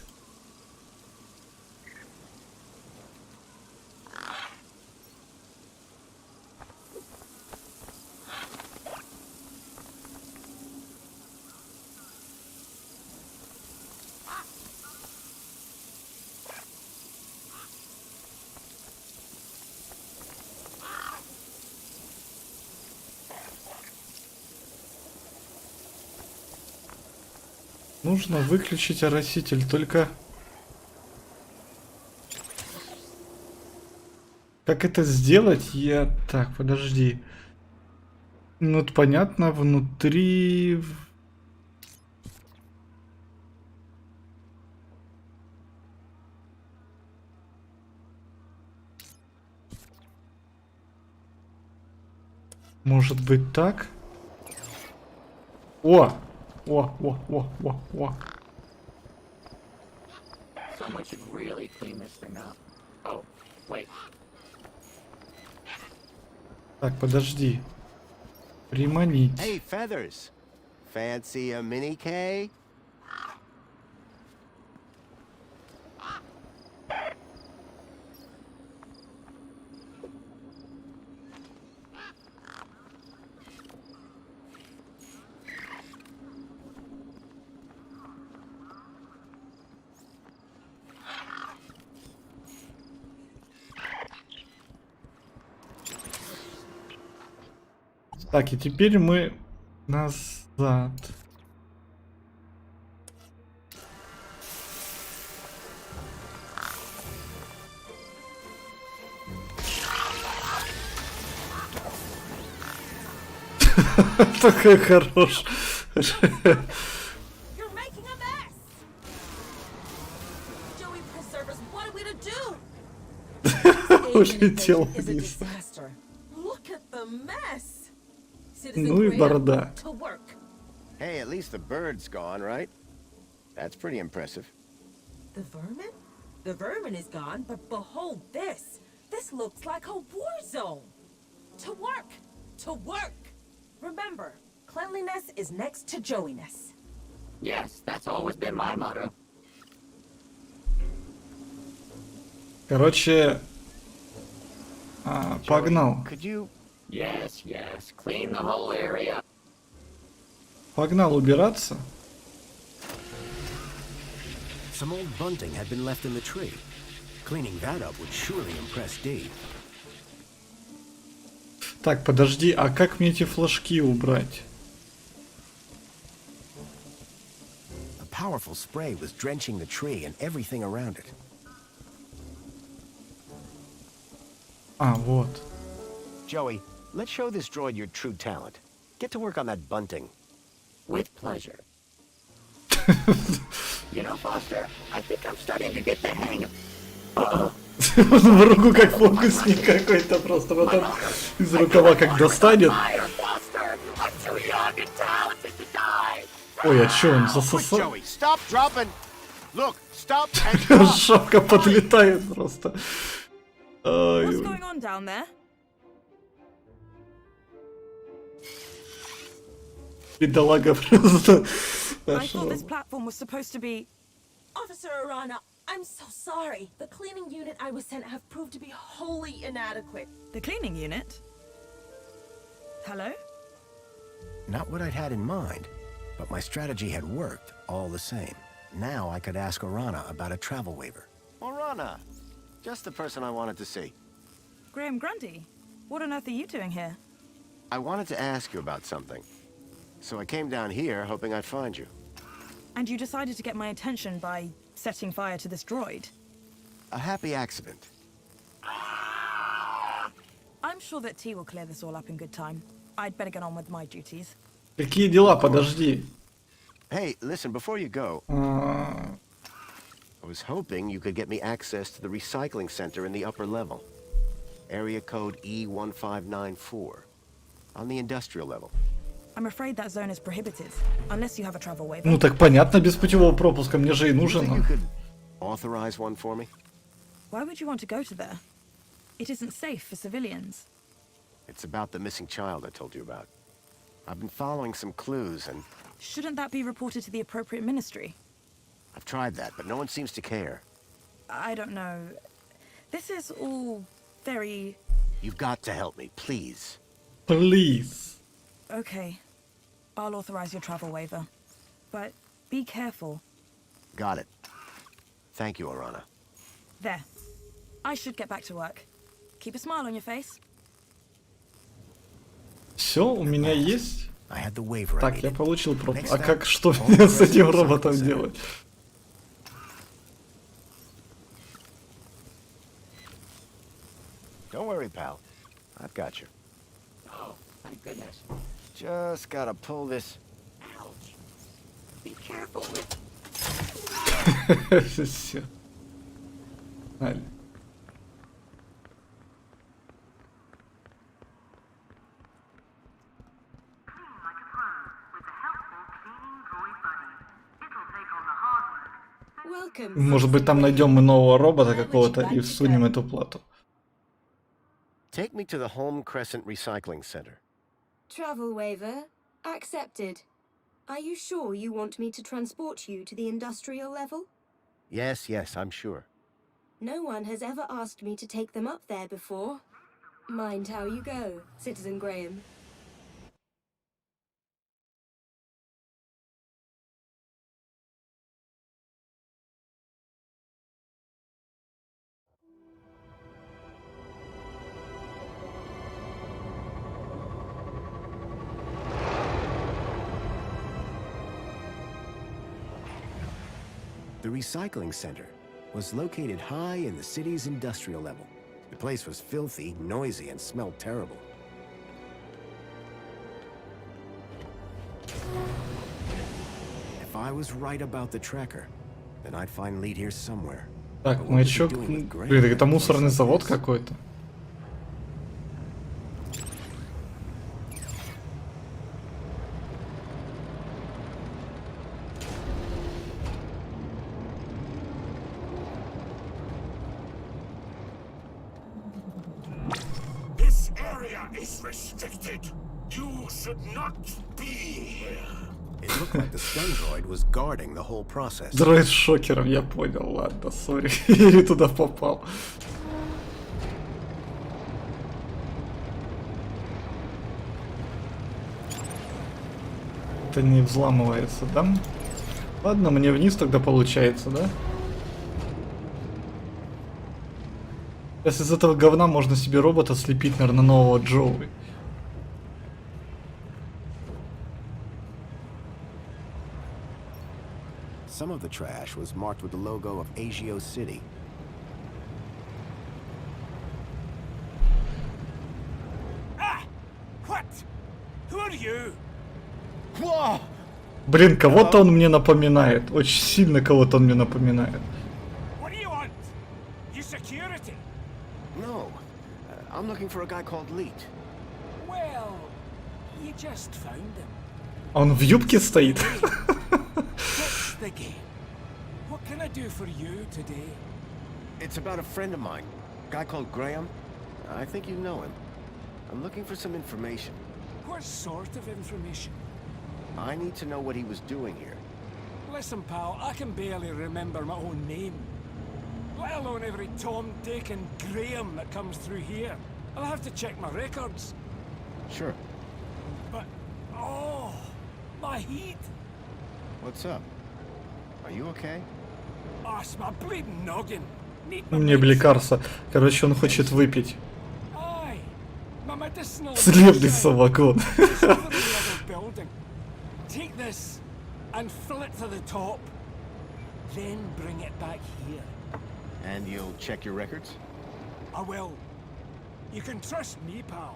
[SPEAKER 1] Нужно выключить ороситель, только... Как это сделать? Я... Так, подожди. Ну, это понятно, внутри... Может быть так? О! О, о, о, о, о.
[SPEAKER 3] Someone should really clean this thing up. Oh, wait.
[SPEAKER 1] Так, подожди. Приманить.
[SPEAKER 4] Hey, Feathers. Fancy a mini K?
[SPEAKER 1] Так, и теперь мы назад. Такой хорош.
[SPEAKER 10] You're making a mess! Joey Preservers, what are we to do?
[SPEAKER 1] Улетел
[SPEAKER 10] Is a
[SPEAKER 1] вниз.
[SPEAKER 10] disaster. Look at the mess.
[SPEAKER 1] Ну и борода.
[SPEAKER 10] To work.
[SPEAKER 2] Hey, at least the bird's gone, right? That's pretty impressive.
[SPEAKER 10] The vermin? The vermin is gone, but behold this. This looks like a war zone. To work! To work! Remember, cleanliness is next to Joey-ness.
[SPEAKER 3] Yes, that's always been my motto.
[SPEAKER 1] Короче, погнал.
[SPEAKER 2] Could you...
[SPEAKER 3] Yes, yes, clean the whole area.
[SPEAKER 1] Погнал убираться.
[SPEAKER 4] Some old bunting had been left in the tree. Cleaning that up would surely impress Dave.
[SPEAKER 1] Так, подожди, а как мне эти флажки убрать?
[SPEAKER 4] A powerful spray was drenching the tree and everything around it.
[SPEAKER 1] А, вот.
[SPEAKER 2] Joey, let's show this droid your true talent. Get to work on that bunting.
[SPEAKER 3] With pleasure. You know, Foster, I think I'm starting to get the hang of...
[SPEAKER 1] Он в руку как фокусник какой-то просто потом из рукава как достанет. Ой, а чё он засосал?
[SPEAKER 2] Joey, stop dropping. Look, stop and drop.
[SPEAKER 1] Шапка подлетает просто.
[SPEAKER 10] What's going on down there?
[SPEAKER 1] Бедолага просто.
[SPEAKER 10] I thought this platform was supposed to be... Officer Arana, I'm so sorry. The cleaning unit I was sent have proved to be wholly inadequate.
[SPEAKER 13] The cleaning unit? Hello?
[SPEAKER 4] Not what I'd had in mind, but my strategy had worked all the same. Now I could ask Arana about a travel waiver.
[SPEAKER 2] Orana, just the person I wanted to see.
[SPEAKER 13] Graham Grundy, what on earth are you doing here?
[SPEAKER 2] I wanted to ask you about something. So I came down here hoping I'd find you.
[SPEAKER 13] And you decided to get my attention by setting fire to this droid?
[SPEAKER 2] A happy accident.
[SPEAKER 13] I'm sure that T will clear this all up in good time. I'd better get on with my duties.
[SPEAKER 1] Какие дела? Подожди.
[SPEAKER 2] Hey, listen, before you go, I was hoping you could get me access to the recycling center in the upper level. Area code E1594. On the industrial level.
[SPEAKER 13] I'm afraid that zone is prohibited, unless you have a travel waiver.
[SPEAKER 1] Ну так понятно, без путевого пропуска, мне же и нужен.
[SPEAKER 2] You could authorize one for me?
[SPEAKER 13] Why would you want to go to there? It isn't safe for civilians.
[SPEAKER 2] It's about the missing child I told you about. I've been following some clues and...
[SPEAKER 13] Shouldn't that be reported to the appropriate ministry?
[SPEAKER 2] I've tried that, but no one seems to care.
[SPEAKER 13] I don't know. This is all very...
[SPEAKER 2] You've got to help me, please.
[SPEAKER 1] Please.
[SPEAKER 13] Okay. I'll authorize your travel waiver. But be careful.
[SPEAKER 2] Got it. Thank you, Arana.
[SPEAKER 13] There. I should get back to work. Keep a smile on your face.
[SPEAKER 1] Все, у меня есть. Так, я получил пропуск. А как, что мне с этим роботом делать?
[SPEAKER 2] Don't worry, pal. I've got you.
[SPEAKER 3] Oh, thank goodness.
[SPEAKER 2] Just gotta pull this.
[SPEAKER 3] Ouch. Be careful with...
[SPEAKER 1] Все. Далее. Может быть, там найдем мы нового робота какого-то и всунем эту плату.
[SPEAKER 2] Take me to the Home Crescent Recycling Center.
[SPEAKER 9] Travel waiver accepted. Are you sure you want me to transport you to the industrial level?
[SPEAKER 2] Yes, I'm sure.
[SPEAKER 9] No one has ever asked me to take them up there before. Mind how you go, Citizen Graham.
[SPEAKER 4] The recycling center was located high in the city's industrial level. The place was filthy, noisy, and smelled terrible. If I was right about the tracker, then I'd find lead here somewhere.
[SPEAKER 1] Так, маячок. Блин, это мусорный завод какой-то.
[SPEAKER 14] Is restricted. You should not be here.
[SPEAKER 4] It looked like the stun droid was guarding the whole process.
[SPEAKER 1] Дроид с шокером, я понял, ладно, сори, я не туда попал. Это не взламывается, да? Ладно, мне вниз тогда получается, да? Сейчас из этого говна можно себе робота слепить, наверное, нового Джоуи.
[SPEAKER 4] Some of the trash was marked with the logo of Agio City.
[SPEAKER 14] Ah! What? Who are you?
[SPEAKER 1] Whoa! Блин, кого-то он мне напоминает. Очень сильно кого-то он мне напоминает.
[SPEAKER 14] What do you want? You security?
[SPEAKER 2] No. I'm looking for a guy called Leet.
[SPEAKER 14] Well, you just found him.
[SPEAKER 1] Он в юбке стоит.
[SPEAKER 14] What's the game? What can I do for you today?
[SPEAKER 2] It's about a friend of mine. A guy called Graham. I think you know him. I'm looking for some information.
[SPEAKER 14] What sort of information?
[SPEAKER 2] I need to know what he was doing here.
[SPEAKER 14] Listen, pal, I can barely remember my own name. Let alone every Tom, Dick and Graham that comes through here. I'll have to check my records.
[SPEAKER 2] Sure.
[SPEAKER 14] But, oh, my heat.
[SPEAKER 2] What's up? Are you okay?
[SPEAKER 14] Oh, it's my bleeding noggin. Need my
[SPEAKER 1] Мне лекарство. Короче, он хочет выпить.
[SPEAKER 14] Aye, my medicinal.
[SPEAKER 1] Слепный самогон.
[SPEAKER 14] Building. Take this and fill it to the top. Then bring it back here.
[SPEAKER 2] And you'll check your records?
[SPEAKER 14] I will. You can trust me, pal.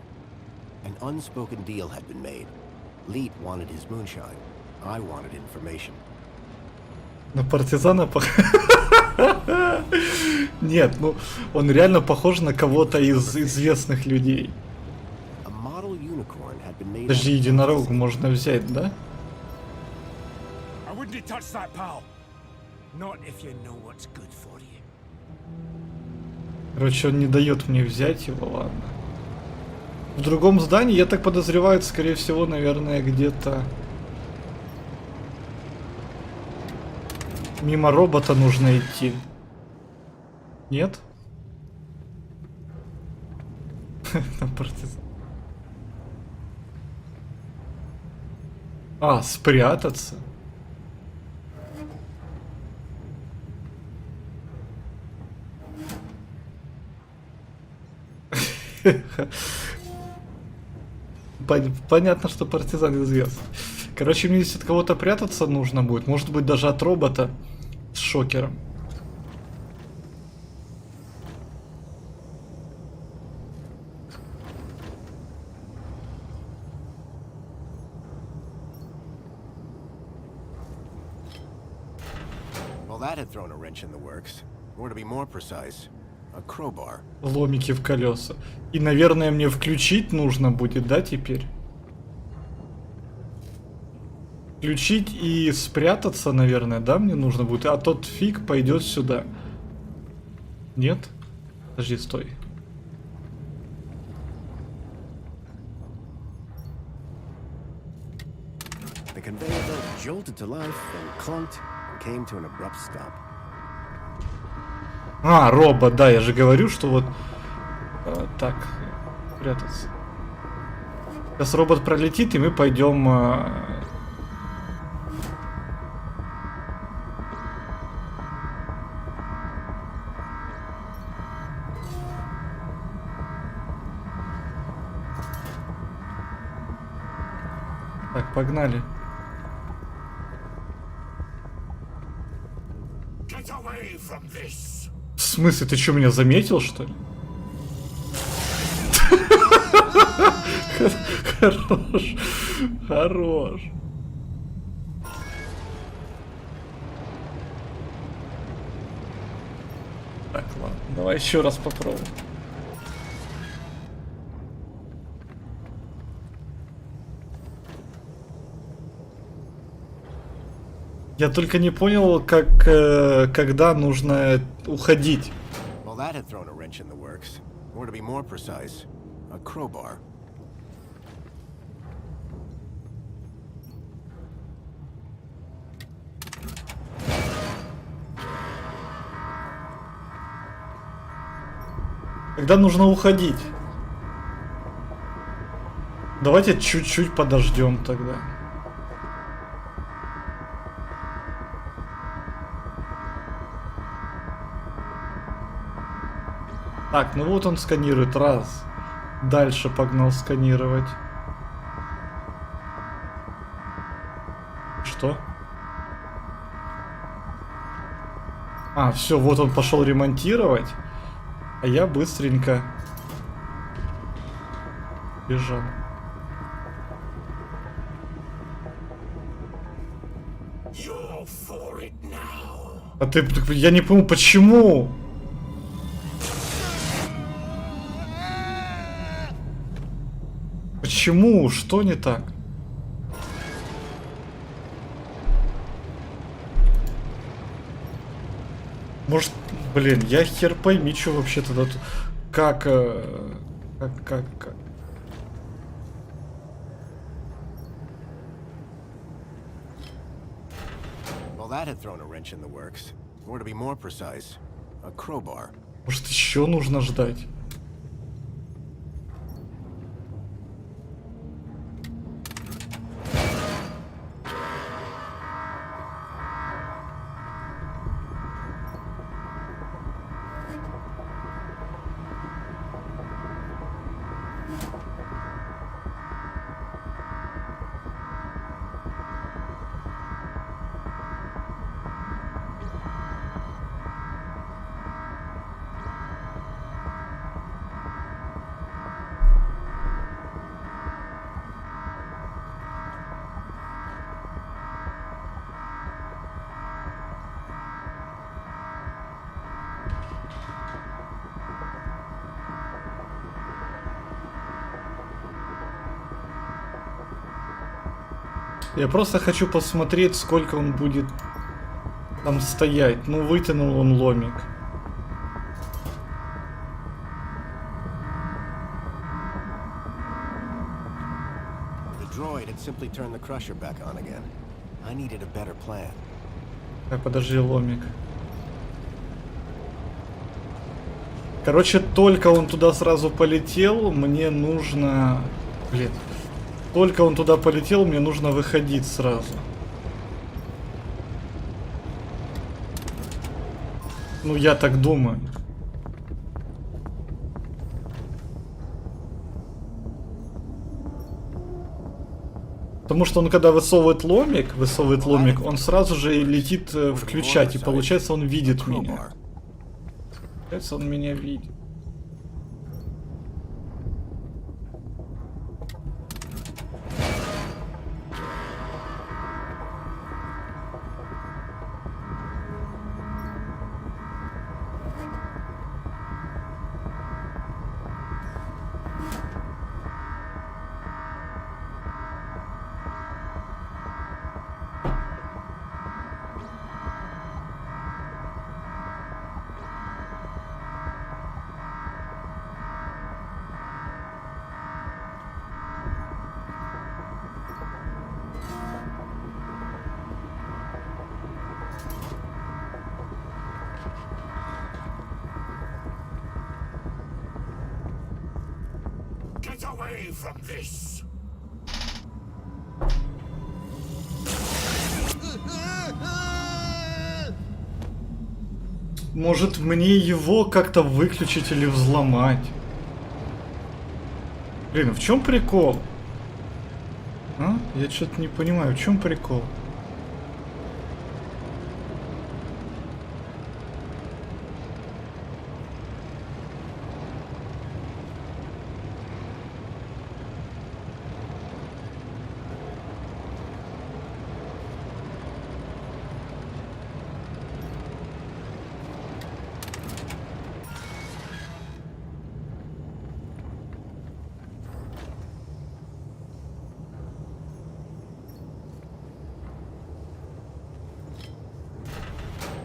[SPEAKER 4] An unspoken deal had been made. Leet wanted his moonshine. I wanted information.
[SPEAKER 1] На партизана Нет, ну он реально похож на кого-то из известных людей. Даже единорогу можно взять, да? Короче, он не дает мне взять его, ладно. В другом здании, я так подозреваю, скорее всего, наверное, где-то мимо робота нужно идти. Нет? А, спрятаться. Понятно, что партизан известный. Короче, мне здесь от кого-то прятаться нужно будет. Может быть, даже от робота с шокером.
[SPEAKER 4] Well, that had thrown a wrench in the works. Or to be more precise, a crowbar.
[SPEAKER 1] Ломики в колеса. И, наверное, мне включить нужно будет, да, теперь? включить и спрятаться, наверное, да, мне нужно будет, а тот фиг пойдет сюда. Нет? Подожди, стой.
[SPEAKER 4] The conveyor belt jolted to life, then clunked and came to an abrupt stop.
[SPEAKER 1] А, робот, да, я же говорю, что вот так, прятаться. Сейчас робот пролетит, и мы пойдем... Так, погнали. В смысле, ты что, меня заметил, что ли? Хорош. Хорош. Так, ладно, давай еще раз попробуем. Я только не понял, как, когда нужно уходить.
[SPEAKER 4] Well, that had thrown a wrench in the works. Or to be more precise, a crowbar.
[SPEAKER 1] Когда нужно уходить? Давайте чуть-чуть подождем тогда. Так, ну вот он сканирует, раз. Дальше погнал сканировать. Что? А, все, вот он пошел ремонтировать. А я быстренько бежал. А ты, я не помню, почему? Почему? Что не так? Может, блин, я хер пойми, что вообще тогда тут... Как... Как...
[SPEAKER 4] Well, that had thrown a wrench in the works. Or to be more precise, a crowbar.
[SPEAKER 1] Может, еще нужно ждать? Я просто хочу посмотреть, сколько он будет там стоять. Ну, вытянул он ломик. Так, подожди, ломик. Короче, только он туда сразу полетел, мне нужно... Блин. Только он туда полетел, мне нужно выходить сразу. Ну, я так думаю. Потому что он, когда высовывает ломик, он сразу же летит включать, и получается, он видит меня. Получается, он меня видит.
[SPEAKER 11] away from this.
[SPEAKER 1] Может мне его как-то выключить или взломать? Блин, в чем прикол? А? Я что-то не понимаю, в чем прикол?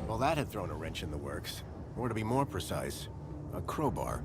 [SPEAKER 4] Well, that had thrown a wrench in the works. Or to be more precise, a crowbar.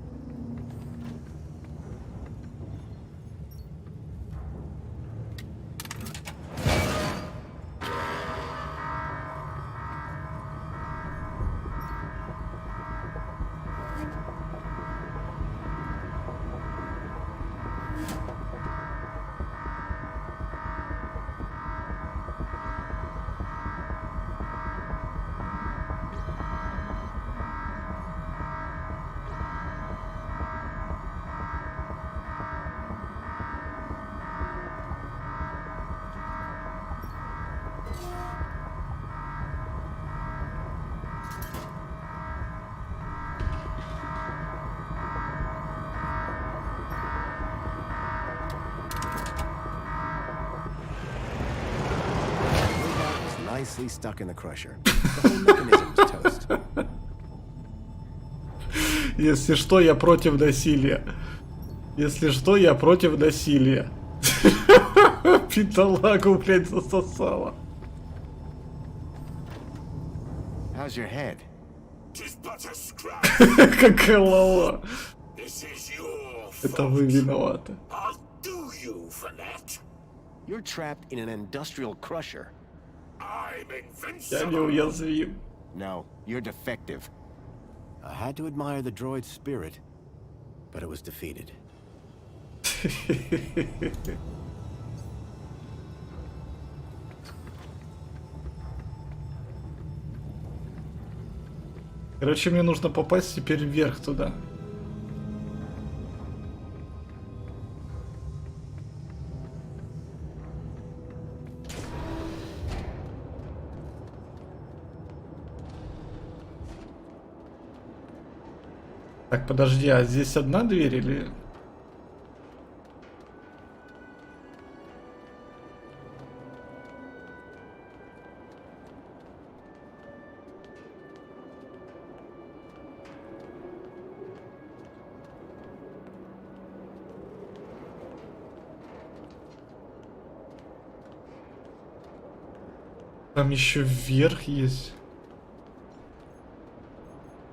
[SPEAKER 4] Nicely stuck in the crusher. The whole mechanism was toast.
[SPEAKER 1] Если что, я против насилия. Если что, я против насилия. Бедолагу, блядь, засосала.
[SPEAKER 4] How's your head?
[SPEAKER 1] Как голова. Это вы виноваты.
[SPEAKER 4] You're trapped in an industrial crusher.
[SPEAKER 1] Я неуязвим.
[SPEAKER 4] No, you're defective. I had to admire the droid's spirit, but it was defeated.
[SPEAKER 1] Короче, мне нужно попасть теперь вверх туда. Так, подожди, а здесь одна дверь или... Там еще вверх есть.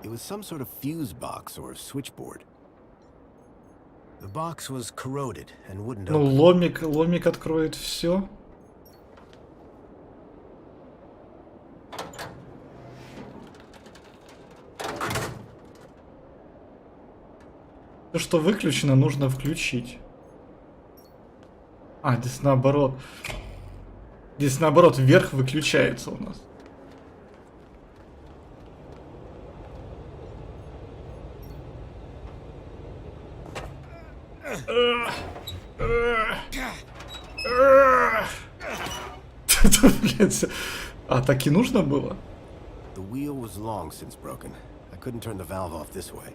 [SPEAKER 4] It was some sort of fuse box or switchboard. The box was corroded and wouldn't
[SPEAKER 1] Ну,
[SPEAKER 4] open.
[SPEAKER 1] ломик откроет все. То, что выключено, нужно включить. А, здесь наоборот. Здесь наоборот, вверх выключается у нас. А так и нужно было?
[SPEAKER 4] The wheel was long since broken. I couldn't turn the valve off this way.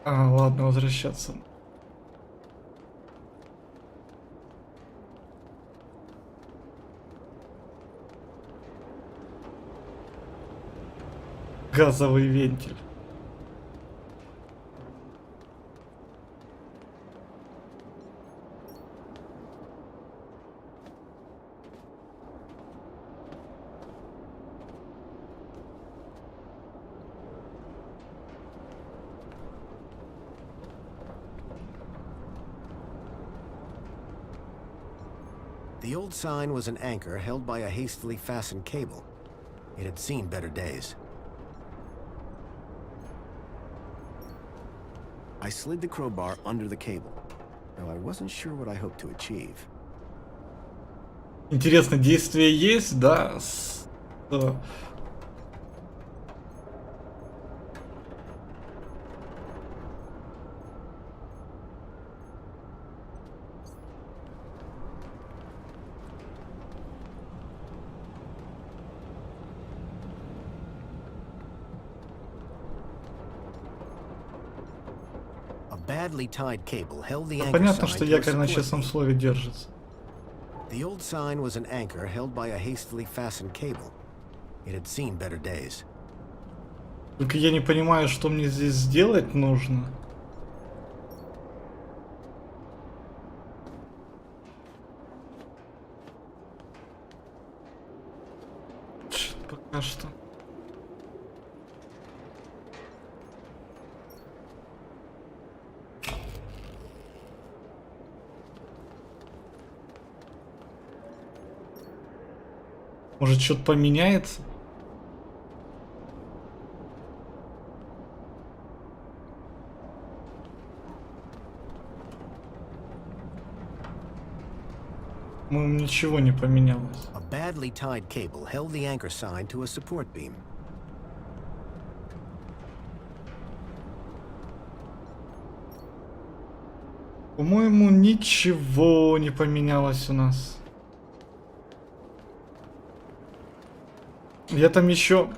[SPEAKER 1] А, ладно, возвращаться. Газовый вентиль.
[SPEAKER 4] The old sign was an anchor held by a hastily fastened cable. It had seen better days. I slid the crowbar under the cable, though I wasn't sure what I hoped to achieve.
[SPEAKER 1] Интересно, действие есть, да?
[SPEAKER 4] Badly tied cable held the anchor
[SPEAKER 1] Понятно,
[SPEAKER 4] sign
[SPEAKER 1] что
[SPEAKER 4] to a
[SPEAKER 1] якорь на
[SPEAKER 4] support
[SPEAKER 1] честном
[SPEAKER 4] beam.
[SPEAKER 1] слове держится.
[SPEAKER 4] The old sign was an anchor held by a hastily fastened cable. It had seen better days.
[SPEAKER 1] Только я не понимаю, что мне здесь сделать нужно. Пока что. Может, что-то поменяется? Ничего не поменялось.
[SPEAKER 4] A badly tied cable held the anchor sign to a support beam.
[SPEAKER 1] По-моему, ничего не поменялось у нас. Я там еще...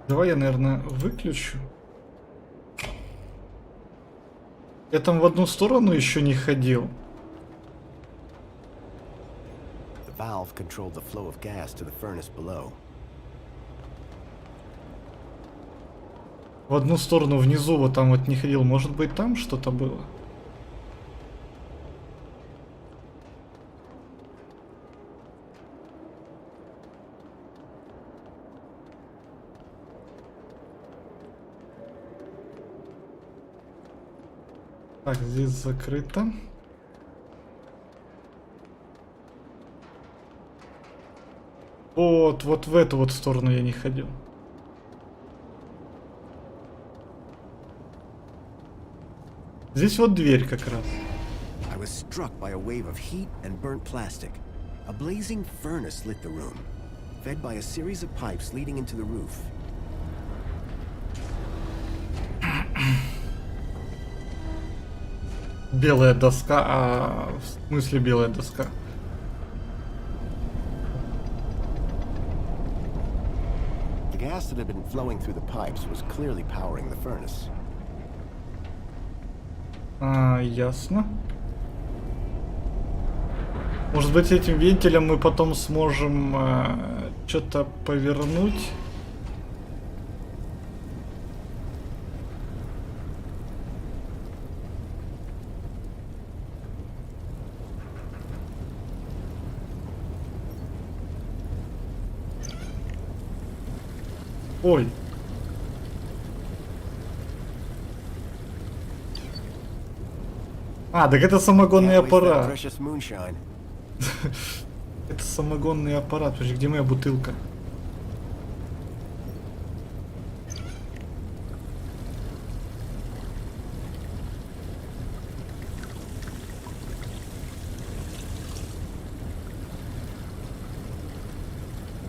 [SPEAKER 1] Давай я, наверное, выключу. Я там в одну сторону еще не ходил.
[SPEAKER 4] The valve controlled the flow of gas to the furnace below.
[SPEAKER 1] В одну сторону внизу вот там вот не ходил. Может быть, там что-то было? Так, здесь закрыто. Вот в эту вот сторону я не ходил. Здесь вот дверь как раз.
[SPEAKER 4] I was struck by a wave of heat and burnt plastic. A blazing furnace lit the room, fed by a series of pipes leading into the roof.
[SPEAKER 1] Белая доска, в смысле белая доска?
[SPEAKER 4] The gas that had been flowing through the pipes was clearly powering the furnace.
[SPEAKER 1] Ясно. Может быть, этим вентилем мы потом сможем что-то повернуть? Ой. Так это самогонный аппарат. Это самогонный аппарат. Подожди, где моя бутылка?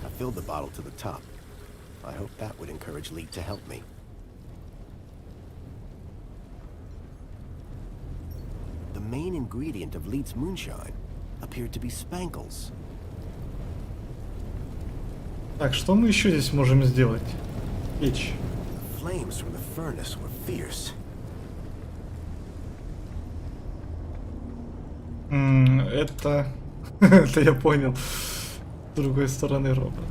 [SPEAKER 4] I filled the bottle to the top. I hope that would encourage Lee to help me. The main ingredient of Leet's moonshine appeared to be spankles.
[SPEAKER 1] Так, что мы еще здесь можем сделать? Печь.
[SPEAKER 4] The flames from the furnace were fierce.
[SPEAKER 1] Это... это я понял. С другой стороны робот.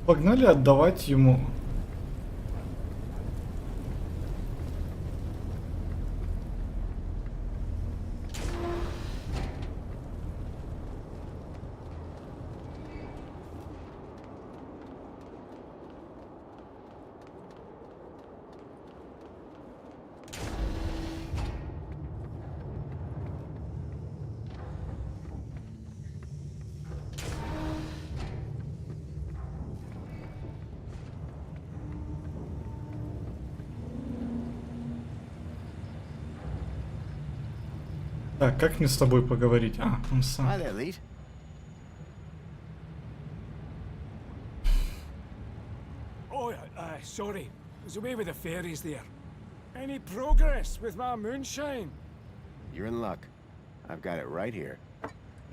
[SPEAKER 1] Погнали отдавать ему. Так, как мне с тобой поговорить? А, он сам.
[SPEAKER 2] Hi there, Lead.
[SPEAKER 14] Oh, sorry. I was away with the fairies there. Any progress with my moonshine?
[SPEAKER 2] You're in luck. I've got it right here.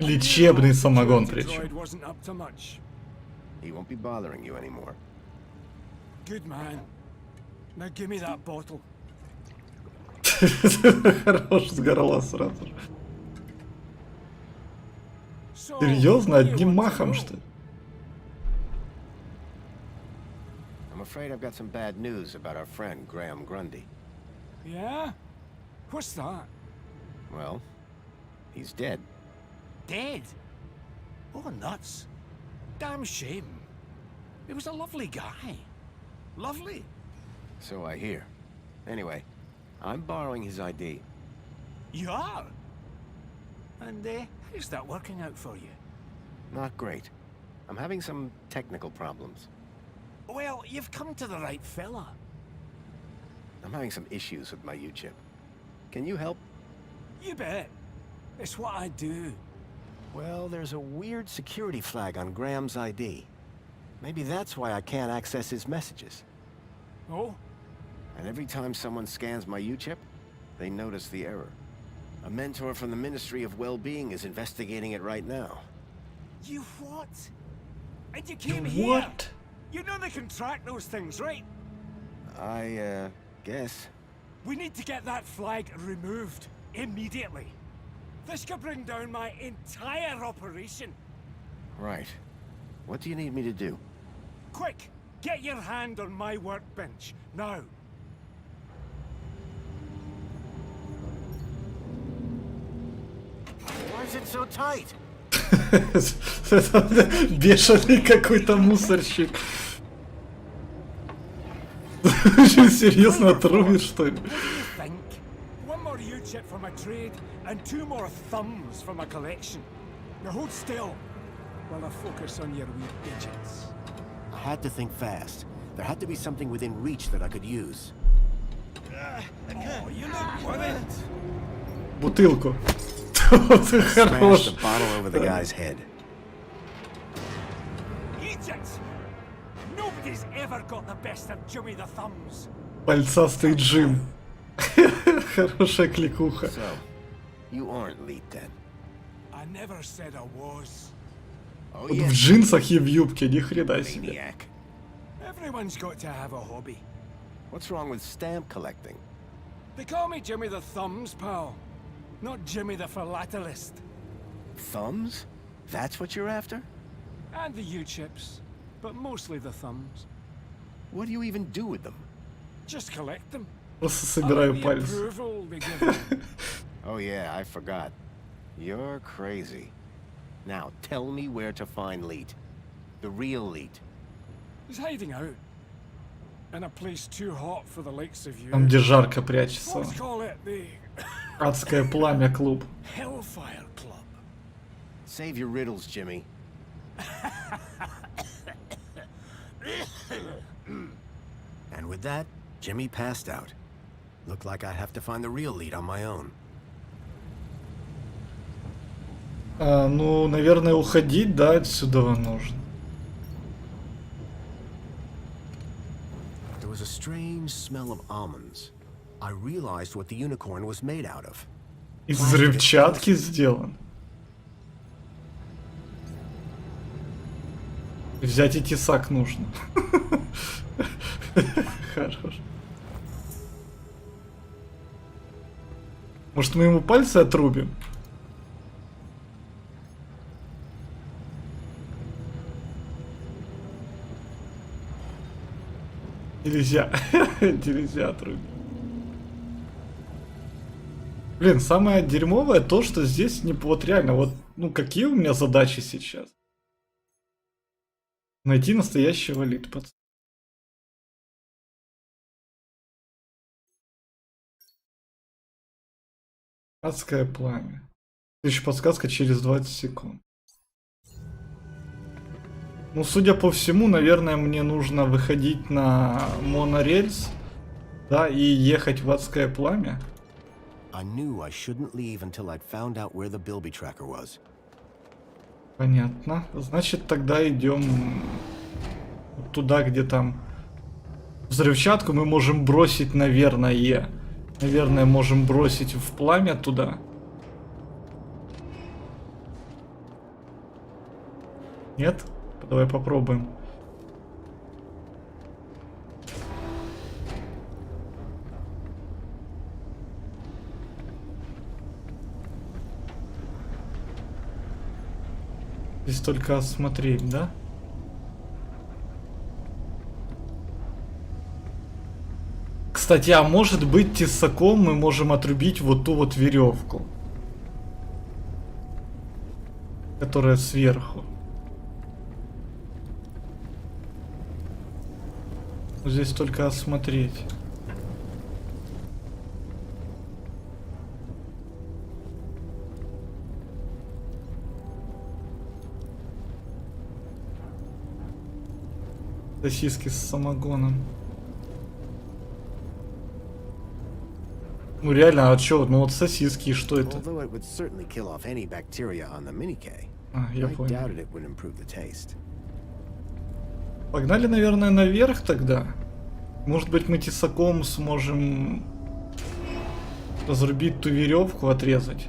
[SPEAKER 1] Лечебный самогон
[SPEAKER 14] Droid
[SPEAKER 1] причем.
[SPEAKER 14] wasn't up to much.
[SPEAKER 2] He won't be bothering you anymore.
[SPEAKER 14] Good man. Now give me that bottle.
[SPEAKER 1] Хорош, с горла сразу же.
[SPEAKER 14] So,
[SPEAKER 1] Серьезно,
[SPEAKER 14] what do you
[SPEAKER 1] одним
[SPEAKER 14] want to
[SPEAKER 1] махом,
[SPEAKER 14] know?
[SPEAKER 1] что ли?
[SPEAKER 2] I'm afraid I've got some bad news about our friend Graham Grundy.
[SPEAKER 14] Yeah? What's that?
[SPEAKER 2] Well, he's dead.
[SPEAKER 8] Dead? Oh, nuts. Damn shame. He was a lovely guy. Lovely.
[SPEAKER 2] So I hear. Anyway, I'm borrowing his ID.
[SPEAKER 8] You are? And how's that working out for you?
[SPEAKER 2] Not great. I'm having some technical problems.
[SPEAKER 8] Well, you've come to the right fella.
[SPEAKER 2] I'm having some issues with my U-chip. Can you help?
[SPEAKER 14] You bet. It's what I do.
[SPEAKER 2] Well, there's a weird security flag on Graham's ID. Maybe that's why I can't access his messages.
[SPEAKER 14] Oh?
[SPEAKER 2] And every time someone scans my U-chip, they notice the error. A mentor from the Ministry of Well-Being is investigating it right now.
[SPEAKER 14] You what? And you came
[SPEAKER 1] You
[SPEAKER 14] here?
[SPEAKER 1] what?
[SPEAKER 14] You know they can track those things, right?
[SPEAKER 2] I, guess.
[SPEAKER 14] We need to get that flag removed. Immediately. This could bring down my entire operation.
[SPEAKER 2] Right. What do you need me to do?
[SPEAKER 14] Quick! Get your hand on my workbench. Now.
[SPEAKER 2] Why is it so tight?
[SPEAKER 1] Бешеный какой-то мусорщик. Серьезно отрубит, что ли?
[SPEAKER 14] Think. One more U-chip for my trade, and 2 more thumbs for my collection. Now hold still, while I focus on your wee digits.
[SPEAKER 2] I had to think fast. There had to be something within reach that I could use.
[SPEAKER 14] Oh, you look worried.
[SPEAKER 1] Бутылку. Ты
[SPEAKER 2] Smashed
[SPEAKER 1] хорош.
[SPEAKER 2] the bottle over the guy's head.
[SPEAKER 14] Idiots! Nobody's ever got the best of Jimmy the Thumbs.
[SPEAKER 1] Пальцастый Джим. Хорошая кликуха.
[SPEAKER 2] So, you aren't Lead then?
[SPEAKER 14] I never said I was.
[SPEAKER 2] Oh
[SPEAKER 1] Вот
[SPEAKER 2] yeah,
[SPEAKER 1] в джинсах и в юбке, ни хрена себе.
[SPEAKER 2] maniac.
[SPEAKER 14] Everyone's got to have a hobby.
[SPEAKER 2] What's wrong with stamp collecting?
[SPEAKER 14] They call me Jimmy the Thumbs, pal. Not Jimmy the Philatelist.
[SPEAKER 2] Thumbs? That's what you're after?
[SPEAKER 14] And the U-chips. But mostly the thumbs.
[SPEAKER 2] What do you even do with them?
[SPEAKER 14] Just collect them.
[SPEAKER 1] Просто
[SPEAKER 14] I
[SPEAKER 1] собираю
[SPEAKER 14] like the
[SPEAKER 1] пальцы.
[SPEAKER 14] approval they give me.
[SPEAKER 2] Oh yeah, I forgot. You're crazy. Now, tell me where to find Lead. The real Lead.
[SPEAKER 14] He's hiding out. In a place too hot for the likes of you.
[SPEAKER 1] Там, где жарко прячется.
[SPEAKER 14] Let's call it the
[SPEAKER 1] Адское пламя клуб.
[SPEAKER 14] Hellfire Club.
[SPEAKER 2] Save your riddles, Jimmy. And with that, Jimmy passed out. Looked like I'd have to find the real Lead on my own.
[SPEAKER 1] Ну, наверное, уходить, да, отсюда нужно.
[SPEAKER 2] There was a strange smell of almonds. I realized what the unicorn was made out of.
[SPEAKER 1] Из взрывчатки сделан. Взять и тесак нужно. Хорош. Может, мы ему пальцы отрубим? Нельзя. Нельзя отрубить. Блин, самое дерьмовое то, что здесь не... Вот реально, вот, ну какие у меня задачи сейчас? Найти настоящего Lead, пацан. Адское пламя. Следующая подсказка через 20 секунд. Ну, судя по всему, наверное, мне нужно выходить на монорельс, да, и ехать в адское пламя.
[SPEAKER 4] I knew I shouldn't leave until I'd found out where the Bilby tracker was.
[SPEAKER 1] Понятно. Значит, тогда идем туда, где там взрывчатку мы можем бросить, наверное. Наверное, можем бросить в пламя туда. Нет? Давай попробуем. Здесь только осмотреть, да? Кстати, а может быть тесаком мы можем отрубить вот ту вот веревку, которая сверху. Здесь только осмотреть. Сосиски с самогоном. Ну реально, а чё? Ну вот сосиски, что это? Я понял. Погнали, наверное, наверх тогда. Может быть, мы тесаком сможем разрубить ту веревку, отрезать.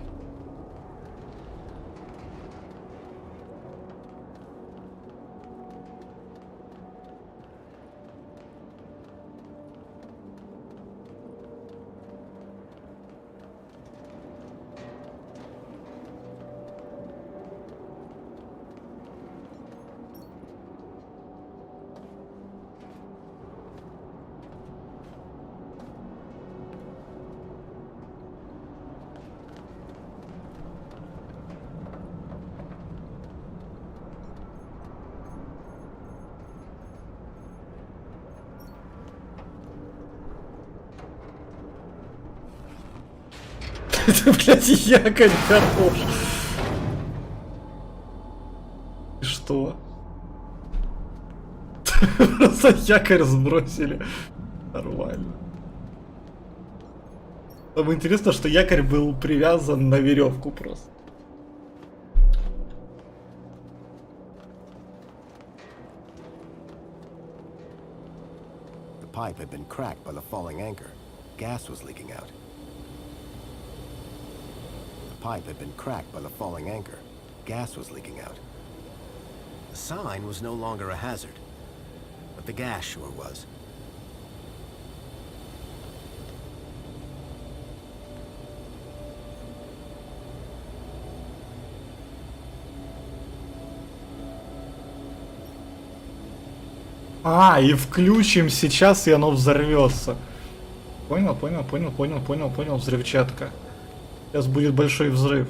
[SPEAKER 1] Это, блядь, якорь хорош. И что? Просто якорь сбросили. Нормально. Самое интересное, что якорь был привязан на веревку просто.
[SPEAKER 4] The pipe had been cracked by the falling anchor. Gas was leaking out. Pipe had been cracked by the falling anchor. Gas was leaking out. The sign was no longer a hazard, but the gas sure was.
[SPEAKER 1] А, и включим сейчас, и оно взорвется. Понял, взрывчатка. Сейчас будет большой взрыв.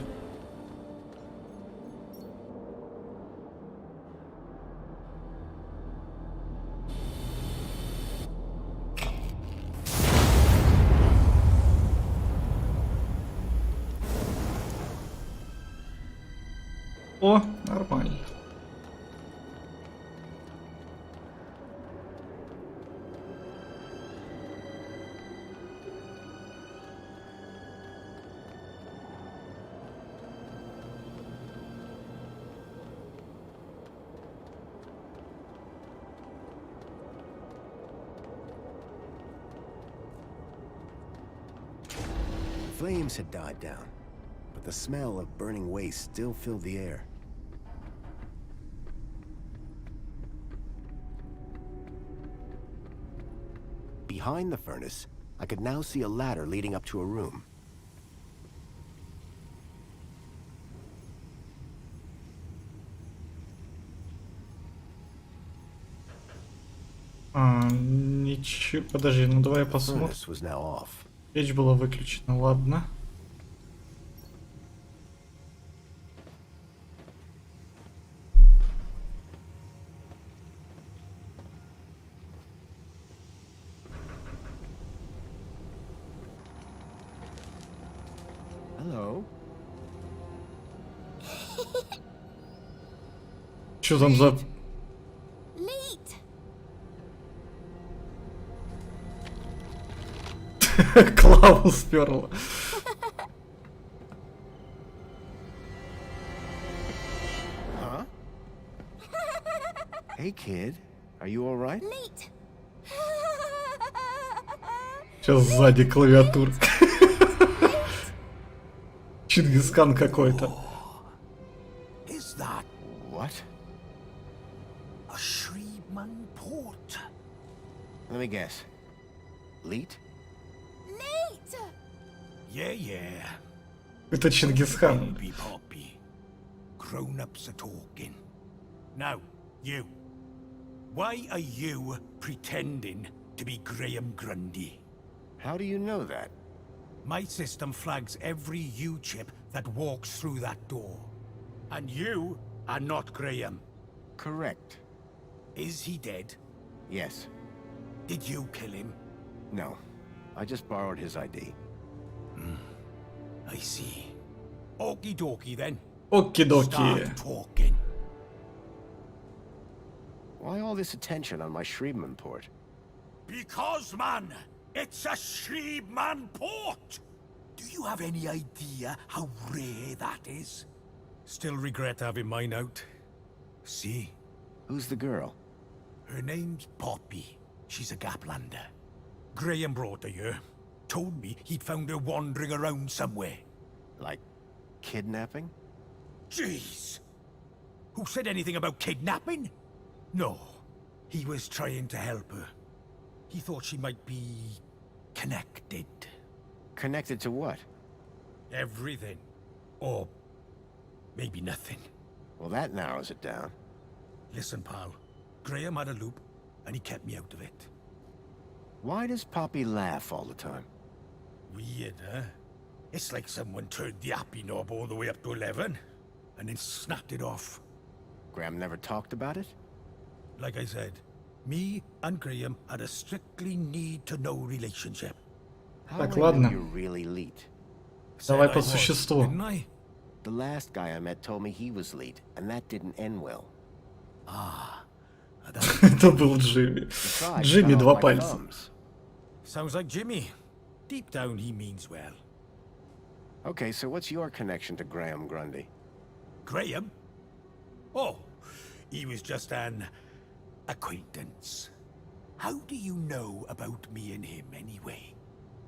[SPEAKER 1] О, нормально.
[SPEAKER 4] Flames had died down, but the smell of burning waste still filled the air. Behind the furnace, I could now see a ladder leading up to a room.
[SPEAKER 1] Ничего, подожди, ну давай посмотрим. Печь была выключена, ладно.
[SPEAKER 4] Hello.
[SPEAKER 1] Что там за... Клаву сперла.
[SPEAKER 2] Hey, kid. Are you all right?
[SPEAKER 1] Сейчас сзади клавиатура. Чингисхан какой-то.
[SPEAKER 11] Is that
[SPEAKER 2] What?
[SPEAKER 11] a Shreeman port?
[SPEAKER 2] Let me guess. Leet?
[SPEAKER 11] Yeah.
[SPEAKER 1] Это Чингисхан.
[SPEAKER 11] Baby Poppy. Grown-ups are talking. Now, you. Why are you pretending to be Graham Grundy?
[SPEAKER 2] How do you know that?
[SPEAKER 11] My system flags every U-chip that walks through that door. And you are not Graham.
[SPEAKER 2] Correct.
[SPEAKER 11] Is he dead?
[SPEAKER 2] Yes.
[SPEAKER 11] Did you kill him?
[SPEAKER 2] No. I just borrowed his ID.
[SPEAKER 11] I see. Okie dokie then.
[SPEAKER 1] Оки-доки.
[SPEAKER 11] Start talking.
[SPEAKER 2] Why all this attention on my Shreeman port?
[SPEAKER 11] Because, man, it's a Shreeman port! Do you have any idea how rare that is? Still regret having mine out. See?
[SPEAKER 2] Who's the girl?
[SPEAKER 11] Her name's Poppy. She's a Gaplander. Graham brought her here. Told me he'd found her wandering around somewhere.
[SPEAKER 2] Like kidnapping?
[SPEAKER 11] Jeez! Who said anything about kidnapping? No. He was trying to help her. He thought she might be connected.
[SPEAKER 2] Connected to what?
[SPEAKER 11] Everything. Or maybe nothing.
[SPEAKER 2] Well, that narrows it down.
[SPEAKER 11] Listen, pal. Graham had a loop, and he kept me out of it.
[SPEAKER 2] Why does Poppy laugh all the time?
[SPEAKER 11] Weird, huh? It's like someone turned the happy knob all the way up to 11, and then snapped it off.
[SPEAKER 2] Graham never talked about it?
[SPEAKER 11] Like I said, me and Graham had a strictly need-to-know relationship.
[SPEAKER 2] How
[SPEAKER 1] Так,
[SPEAKER 2] do I know
[SPEAKER 1] ладно.
[SPEAKER 2] you're really Leet?
[SPEAKER 1] Давай
[SPEAKER 11] Said I
[SPEAKER 1] по
[SPEAKER 11] was,
[SPEAKER 1] существу.
[SPEAKER 11] didn't I?
[SPEAKER 2] The last guy I met told me he was Leet, and that didn't end well.
[SPEAKER 1] Это был Джимми.
[SPEAKER 2] Besides,
[SPEAKER 1] Джимми
[SPEAKER 2] cut
[SPEAKER 1] два
[SPEAKER 2] off my
[SPEAKER 1] пальца.
[SPEAKER 2] thumbs.
[SPEAKER 11] Sounds like Jimmy. Deep down, he means well.
[SPEAKER 2] Okay, so what's your connection to Graham Grundy?
[SPEAKER 11] Graham? Oh, he was just an acquaintance. How do you know about me and him, anyway?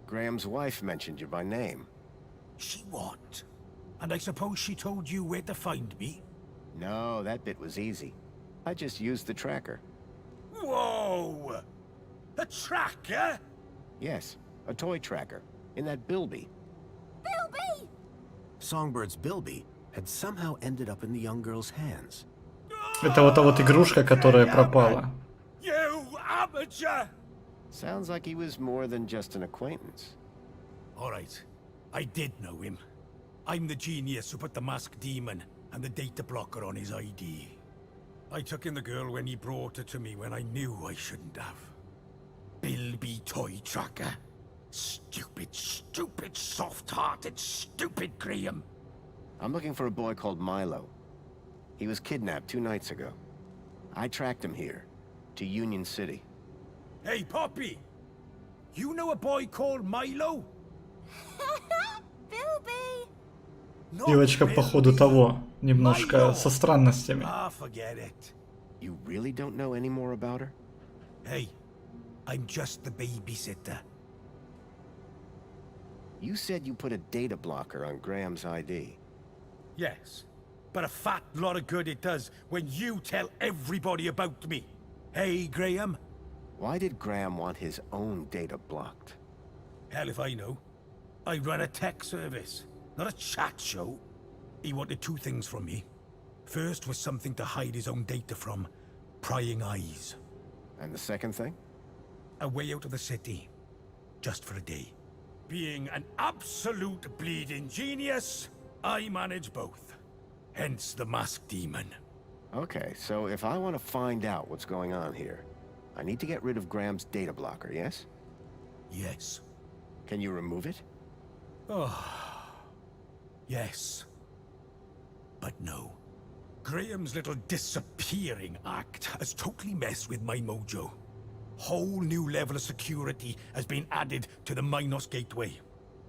[SPEAKER 2] Graham's wife mentioned you by name.
[SPEAKER 11] She what? And I suppose she told you where to find me?
[SPEAKER 2] No, that bit was easy. I just used the tracker.
[SPEAKER 11] Whoa! A tracker?
[SPEAKER 2] Yes, a toy tracker. In that Bilby.
[SPEAKER 9] Bilby!
[SPEAKER 4] Songbird's Bilby had somehow ended up in the young girl's hands.
[SPEAKER 1] Это вот та вот игрушка, которая пропала.
[SPEAKER 11] You amateur!
[SPEAKER 2] Sounds like he was more than just an acquaintance.
[SPEAKER 11] Alright, I did know him. I'm the genius who put the masked demon and the data blocker on his ID. I took in the girl when he brought her to me when I knew I shouldn't have. Bilby toy tracker. Stupid, soft-hearted, stupid Graham.
[SPEAKER 2] I'm looking for a boy called Milo. He was kidnapped 2 nights ago. I tracked him here, to Union City.
[SPEAKER 11] Hey, Poppy! You know a boy called Milo?
[SPEAKER 9] Bilby!
[SPEAKER 1] Девочка, походу, того. Немножко со странностями.
[SPEAKER 11] Ah, forget it.
[SPEAKER 2] You really don't know any more about her?
[SPEAKER 11] Hey, I'm just the babysitter.
[SPEAKER 2] You said you put a data blocker on Graham's ID.
[SPEAKER 11] Yes, but a fat lot of good it does when you tell everybody about me. Hey, Graham?
[SPEAKER 2] Why did Graham want his own data blocked?
[SPEAKER 11] Hell if I know. I run a tech service, not a chat show. He wanted 2 things from me. First was something to hide his own data from. Prying eyes.
[SPEAKER 2] And the second thing?
[SPEAKER 11] A way out of the city. Just for a day. Being an absolute bleeding genius, I manage both. Hence the masked demon.
[SPEAKER 2] Okay, so if I want to find out what's going on here, I need to get rid of Graham's data blocker, yes?
[SPEAKER 11] Yes.
[SPEAKER 2] Can you remove it?
[SPEAKER 11] Oh. Yes. But no. Graham's little disappearing act has totally messed with my mojo. Whole new level of security has been added to the Minos Gateway.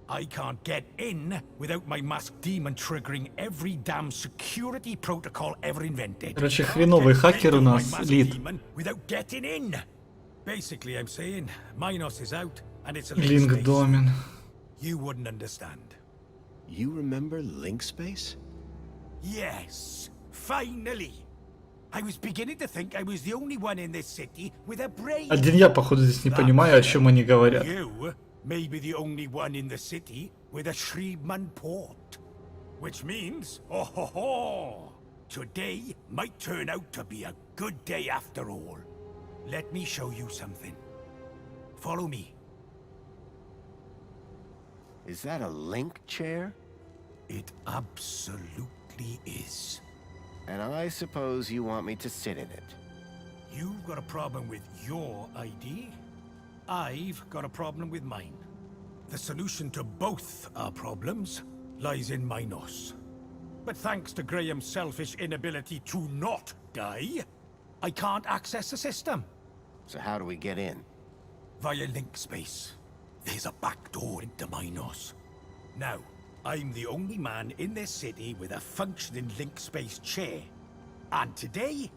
[SPEAKER 14] I can't get in without my masked demon triggering every damn security protocol ever invented.
[SPEAKER 1] Короче, хреновый хакер у нас, Лид.
[SPEAKER 14] Without getting in. Basically, I'm saying Minos is out and it's a
[SPEAKER 1] Link
[SPEAKER 14] space.
[SPEAKER 1] домен.
[SPEAKER 14] You wouldn't understand.
[SPEAKER 2] You remember link space?
[SPEAKER 14] Yes, finally. I was beginning to think I was the only one in this city with a brain.
[SPEAKER 1] Один я, походу, здесь не понимаю, о чем они говорят.
[SPEAKER 14] You may be the only one in the city with a Shriman port. Which means, oh ho ho, today might turn out to be a good day after all. Let me show you something. Follow me.
[SPEAKER 2] Is that a link chair?
[SPEAKER 14] It absolutely is.
[SPEAKER 2] And I suppose you want me to sit in it.
[SPEAKER 14] You've got a problem with your ID. I've got a problem with mine. The solution to both our problems lies in Minos. But thanks to Graham's selfish inability to not die, I can't access the system.
[SPEAKER 2] So how do we get in?
[SPEAKER 14] Via link space. There's a back door into Minos. Now, I'm the only man in this city with a functioning link space chair. And today,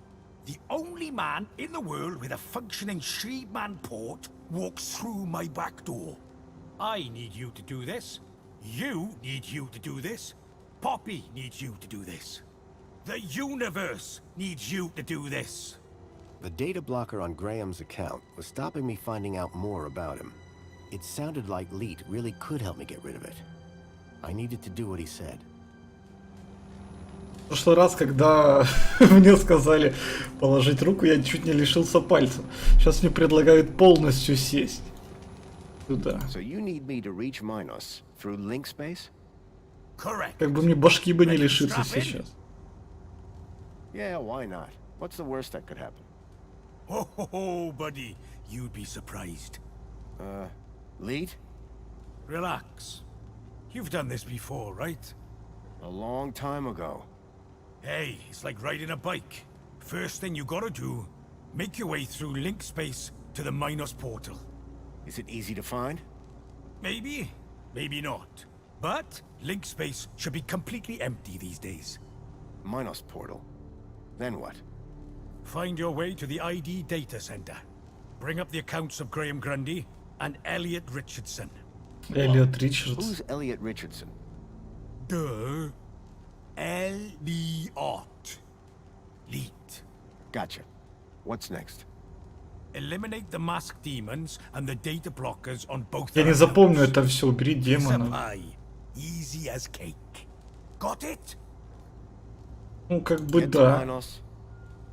[SPEAKER 14] the only man in the world with a functioning Shriman port walks through my back door. I need you to do this. You need you to do this. Poppy needs you to do this. The universe needs you to do this.
[SPEAKER 4] The data blocker on Graham's account was stopping me finding out more about him. It sounded like Leet really could help me get rid of it. I needed to do what he said.
[SPEAKER 1] В прошлый раз, когда мне сказали положить руку, я чуть не лишился пальца. Сейчас мне предлагают полностью сесть туда.
[SPEAKER 2] So you need me to reach Minos through link space?
[SPEAKER 14] Correct.
[SPEAKER 1] Как бы мне башки бы не лишиться сейчас.
[SPEAKER 2] Yeah, why not? What's the worst that could happen?
[SPEAKER 14] Oh, ho, ho, buddy. You'd be surprised.
[SPEAKER 2] Lead?
[SPEAKER 14] Relax. You've done this before, right?
[SPEAKER 2] A long time ago.
[SPEAKER 14] Hey, it's like riding a bike. First thing you gotta do, make your way through link space to the Minos portal.
[SPEAKER 2] Is it easy to find?
[SPEAKER 14] Maybe, maybe not. But link space should be completely empty these days.
[SPEAKER 2] Minos portal. Then what?
[SPEAKER 14] Find your way to the ID data center. Bring up the accounts of Graham Grundy and Elliot Richardson.
[SPEAKER 1] Elliot Richardson.
[SPEAKER 2] Who's Elliot Richardson?
[SPEAKER 14] Duh. Elliot. Leet.
[SPEAKER 2] Gotcha. What's next?
[SPEAKER 14] Eliminate the masked demons and the data blockers on both.
[SPEAKER 1] Я не запомню это все. Убери демона.
[SPEAKER 14] Easy as cake. Got it?
[SPEAKER 1] Ну, как бы
[SPEAKER 2] Get
[SPEAKER 1] да.
[SPEAKER 2] to Minos,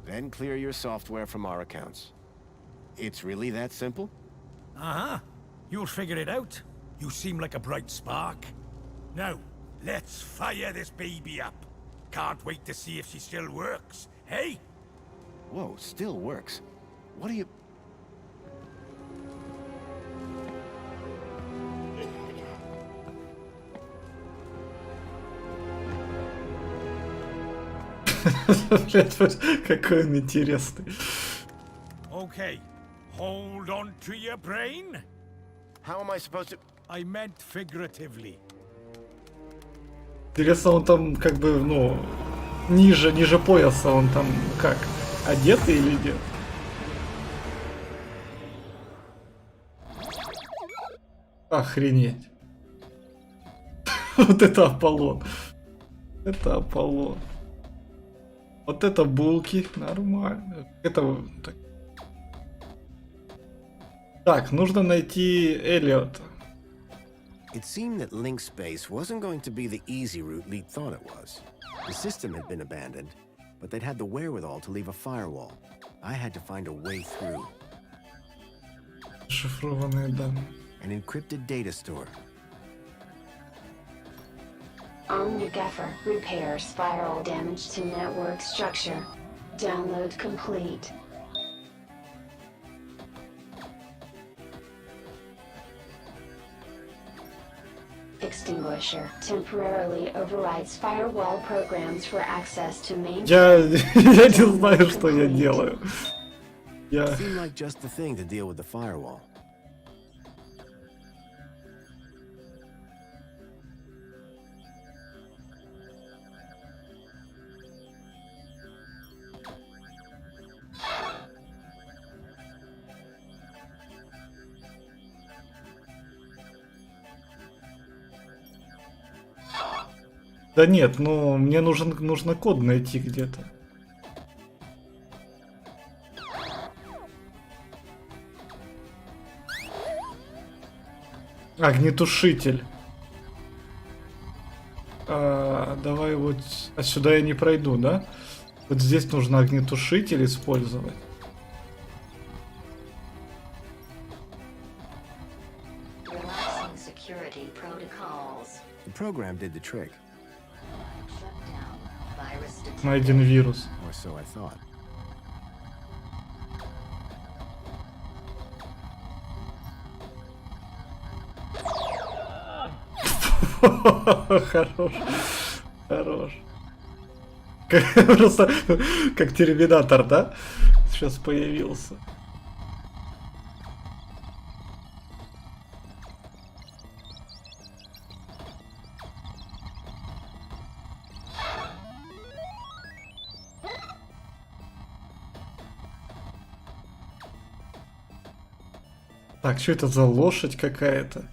[SPEAKER 2] then clear your software from our accounts. It's really that simple?
[SPEAKER 14] Uh-huh. You'll figure it out. You seem like a bright spark. Now, let's fire this baby up. Can't wait to see if she still works. Hey?
[SPEAKER 2] Whoa, still works. What do you...
[SPEAKER 1] Какой он интересный.
[SPEAKER 14] Okay. Hold on to your brain.
[SPEAKER 2] How am I supposed to...
[SPEAKER 14] I meant figuratively.
[SPEAKER 1] Интересно, он там как бы, ну, ниже пояса, он там как, одетый или нет? Охренеть. Вот это Аполлон. Это Аполлон. Вот это булки, нормально. Это... Так, нужно найти Эллиота.
[SPEAKER 4] It seemed that link space wasn't going to be the easy route Leet thought it was. The system had been abandoned, but they'd had the wherewithal to leave a firewall. I had to find a way through.
[SPEAKER 1] Шифрованные данные.
[SPEAKER 4] An encrypted data store.
[SPEAKER 12] Omnigaffer repairs spiral damage to network structure. Download complete. Extinguisher temporarily overrides firewall programs for access to main.
[SPEAKER 1] Я не знаю, что я делаю.
[SPEAKER 4] It seemed like just the thing to deal with the firewall.
[SPEAKER 1] Да нет, ну мне нужно код найти где-то. Огнетушитель. Давай вот... А сюда я не пройду, да? Вот здесь нужно огнетушитель использовать.
[SPEAKER 4] The program did the trick.
[SPEAKER 1] Найден вирус.
[SPEAKER 4] Or so I thought.
[SPEAKER 1] Хорош. Хорош. Просто как терминатор, да? Сейчас появился. Так, что это за лошадь какая-то?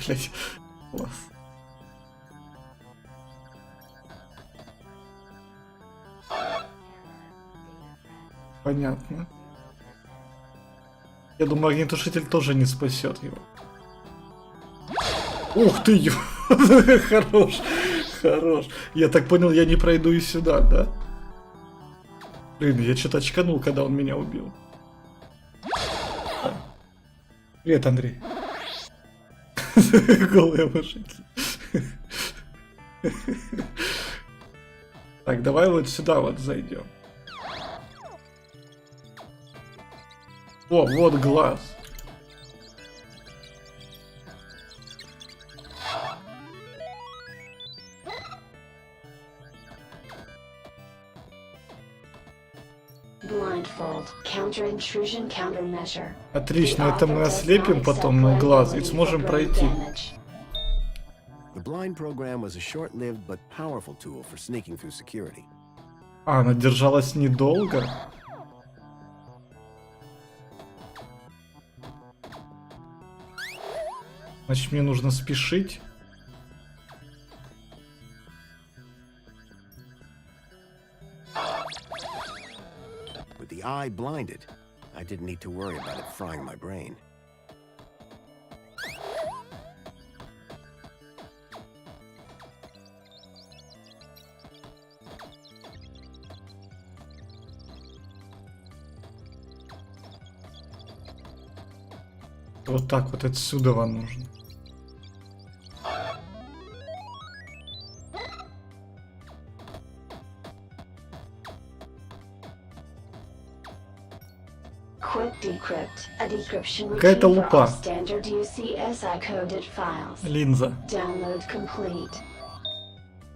[SPEAKER 1] Блять, класс. Понятно. Я думаю, огнетушитель тоже не спасет его. Ух ты, хорош, хорош. Я так понял, я не пройду и сюда, да? Блин, я что-то очканул, когда он меня убил. Привет, Андрей. Голые мужики. Так, давай вот сюда вот зайдем. О, вот глаз. Отлично, это мы ослепим потом глаз и сможем пройти. А, она держалась недолго. Значит, мне нужно спешить.
[SPEAKER 4] With the eye blinded, I didn't need to worry about it frying my brain.
[SPEAKER 1] Вот так вот отсюда вам нужно. Какая-то лупа. Линза.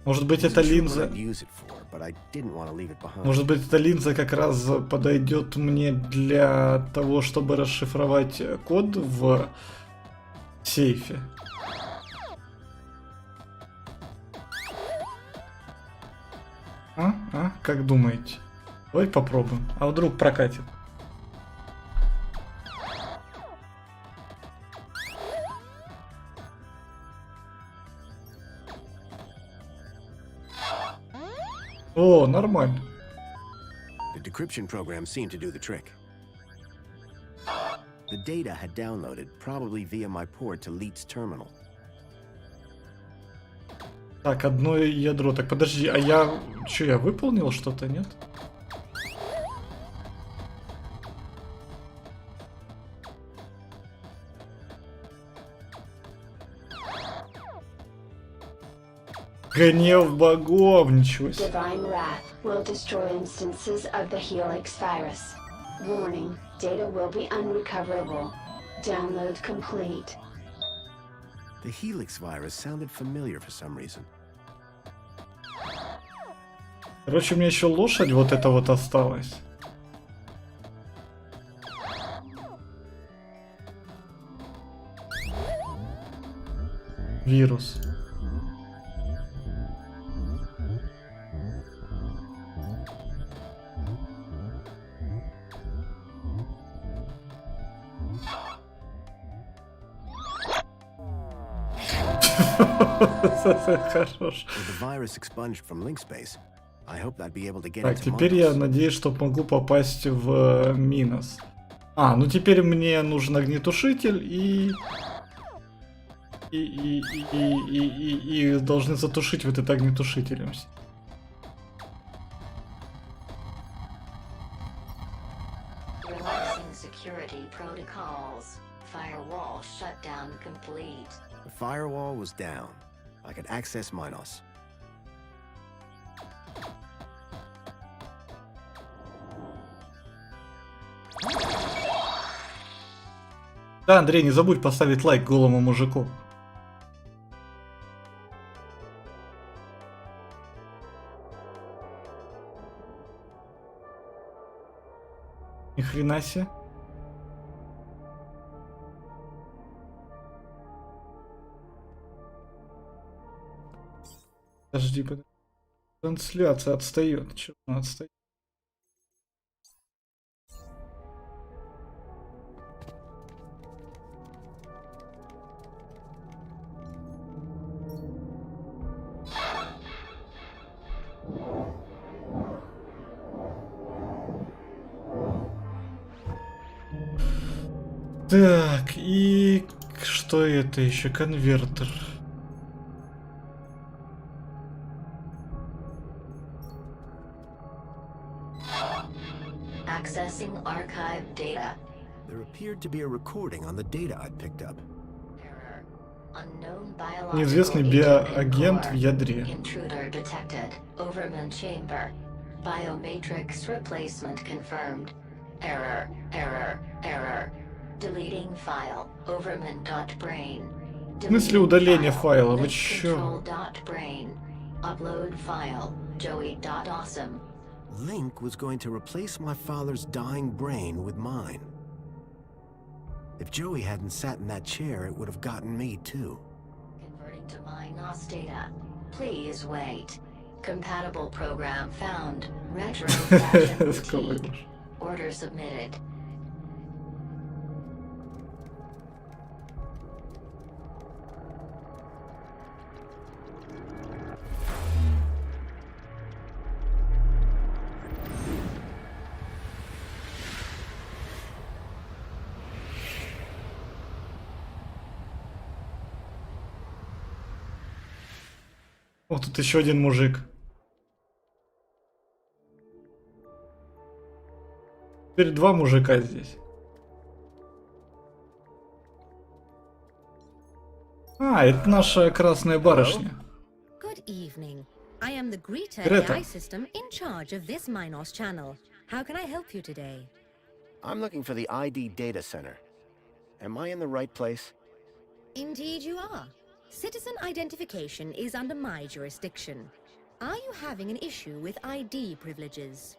[SPEAKER 1] Может быть, это линза. Может быть, эта линза как раз подойдет мне для того, чтобы расшифровать код в сейфе. Как думаете? Давай попробуем. А вдруг прокатит? О, нормально.
[SPEAKER 4] The decryption program seemed to do the trick. The data had downloaded, probably via my port to Leet's terminal.
[SPEAKER 1] Так, одно ядро. Так, подожди, а я... Что, я выполнил что-то, нет? Гнев богов, ничего себе.
[SPEAKER 12] Will destroy instances of the Helix virus. Warning, data will be unrecoverable. Download complete.
[SPEAKER 4] The Helix virus sounded familiar for some reason.
[SPEAKER 1] Короче, у меня еще лошадь вот эта вот осталась. Вирус. Хорош.
[SPEAKER 4] With the virus expunged from link space, I hope I'd be able to get
[SPEAKER 1] Так,
[SPEAKER 4] into
[SPEAKER 1] теперь я
[SPEAKER 4] Minos.
[SPEAKER 1] надеюсь, что могу попасть в Минос. А, ну теперь мне нужен огнетушитель и должны затушить вот это огнетушителем.
[SPEAKER 12] Relaxing security protocols. Firewall shutdown complete.
[SPEAKER 4] The firewall was down. I could access Minos.
[SPEAKER 1] Да, Андрей, не забудь поставить лайк голому мужику. Ни хрена себе. Подожди, трансляция отстает. Чё она отстает? Так, и что это еще? Конвертер.
[SPEAKER 12] Accessing archive data.
[SPEAKER 4] There appeared to be a recording on the data I'd picked up.
[SPEAKER 12] Unknown biological
[SPEAKER 1] Неизвестный биоагент в ядре.
[SPEAKER 12] Intruder detected. Overman chamber. Biomatrix replacement confirmed. Error, error, error. Deleting file. Overman.brain.
[SPEAKER 1] В смысле удаление файла? Вы чё?
[SPEAKER 12] Control.brain. Upload file. Joey.awesome.
[SPEAKER 4] Link was going to replace my father's dying brain with mine. If Joey hadn't sat in that chair, it would have gotten me too.
[SPEAKER 12] Converting to Minos data. Please wait. Compatible program found. Retro fashion boutique. Order submitted.
[SPEAKER 1] О, тут еще один мужик. Теперь два мужика здесь. А, это наша красная барышня.
[SPEAKER 15] Good evening. I am the Greeter
[SPEAKER 1] Greta.
[SPEAKER 15] AI system in charge of this Minos channel. How can I help you today?
[SPEAKER 2] I'm looking for the ID data center. Am I in the right place?
[SPEAKER 15] Indeed you are. Citizen identification is under my jurisdiction. Are you having an issue with ID privileges?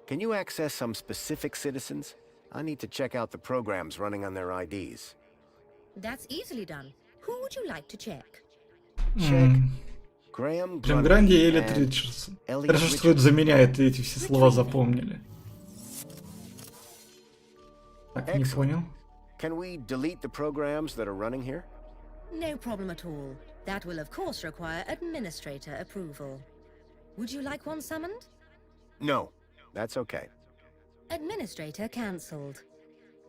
[SPEAKER 2] Can you access some specific citizens? I need to check out the programs running on their IDs.
[SPEAKER 15] That's easily done. Who would you like to check?
[SPEAKER 2] Check. Graham
[SPEAKER 1] Джим Гранди и Эллиот
[SPEAKER 2] and
[SPEAKER 1] Ричардсон.
[SPEAKER 2] Elliot
[SPEAKER 1] Хорошо, что это за меня эти все слова запомнили. Так, не понял.
[SPEAKER 2] Can we delete the programs that are running here?
[SPEAKER 15] No problem at all. That will of course require administrator approval. Would you like one summoned?
[SPEAKER 2] No, that's okay.
[SPEAKER 15] Administrator cancelled.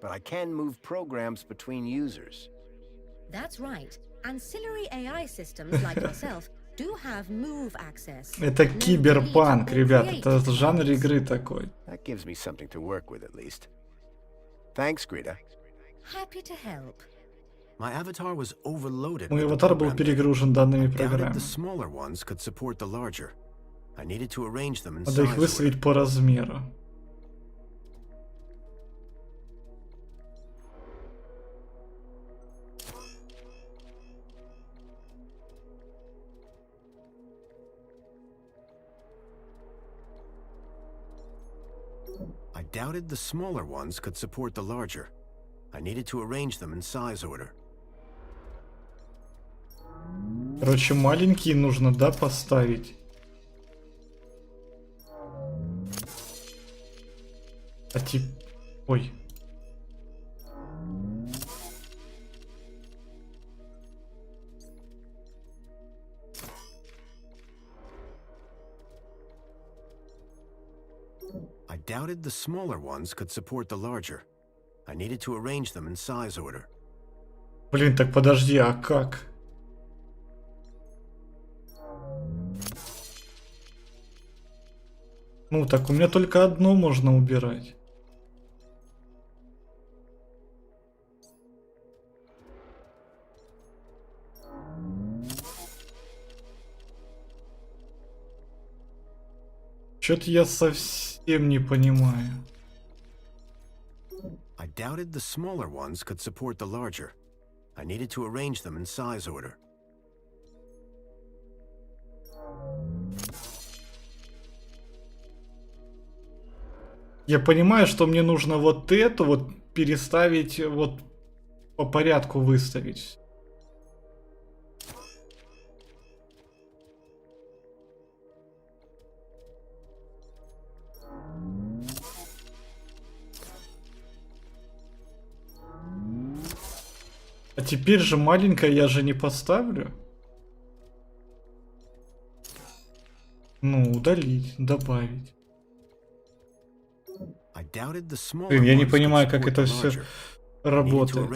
[SPEAKER 2] But I can move programs between users.
[SPEAKER 15] That's right. Ancillary AI systems like yourself do have move access.
[SPEAKER 1] Это киберпанк, ребят. Это жанр игры такой.
[SPEAKER 2] That gives me something to work with at least. Thanks, Greta.
[SPEAKER 15] Happy to help.
[SPEAKER 4] My avatar was overloaded.
[SPEAKER 1] Мой
[SPEAKER 4] with the
[SPEAKER 1] аватар был
[SPEAKER 4] program
[SPEAKER 1] перегружен данными
[SPEAKER 4] data. Doubted
[SPEAKER 1] программами.
[SPEAKER 4] the smaller ones could support the larger. I needed to arrange them in
[SPEAKER 1] Надо их
[SPEAKER 4] size order.
[SPEAKER 1] выставить по размеру.
[SPEAKER 4] I doubted the smaller ones could support the larger. I needed to arrange them in size order.
[SPEAKER 1] Короче, маленькие нужно, да, поставить. А тип... Ой.
[SPEAKER 4] doubted the smaller ones could support the larger. I needed to arrange them in size order.
[SPEAKER 1] Блин, так подожди, а как? Ну, так у меня только одно можно убирать. Чё-то я совсем не понимаю.
[SPEAKER 4] I doubted the smaller ones could support the larger. I needed to arrange them in size order.
[SPEAKER 1] Я понимаю, что мне нужно вот эту вот переставить, вот по порядку выставить. А теперь же маленькая я же не поставлю. Ну, удалить, добавить. Блин, я не понимаю, как это все работает.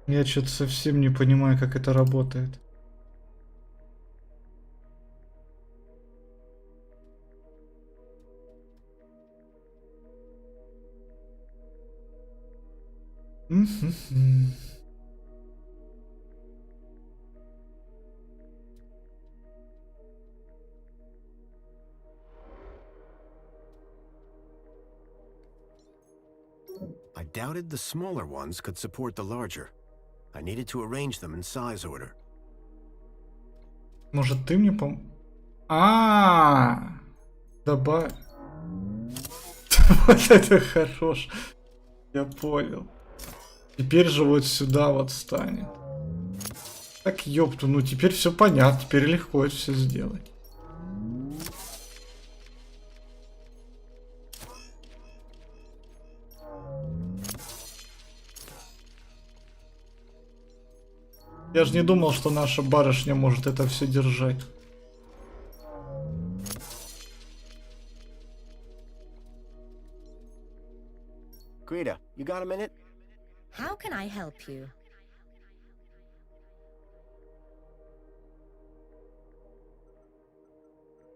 [SPEAKER 1] Я что-то совсем не понимаю, как это работает.
[SPEAKER 4] I doubted the smaller ones could support the larger. I needed to arrange them in size order.
[SPEAKER 1] Может, ты мне добавь. Вот это хорош. Я понял. Теперь же вот сюда вот станет. Так, ёпту, ну теперь все понятно, теперь легко это все сделать. Я же не думал, что наша барышня может это все держать.
[SPEAKER 2] Greta, you got a minute?
[SPEAKER 15] How can I help you?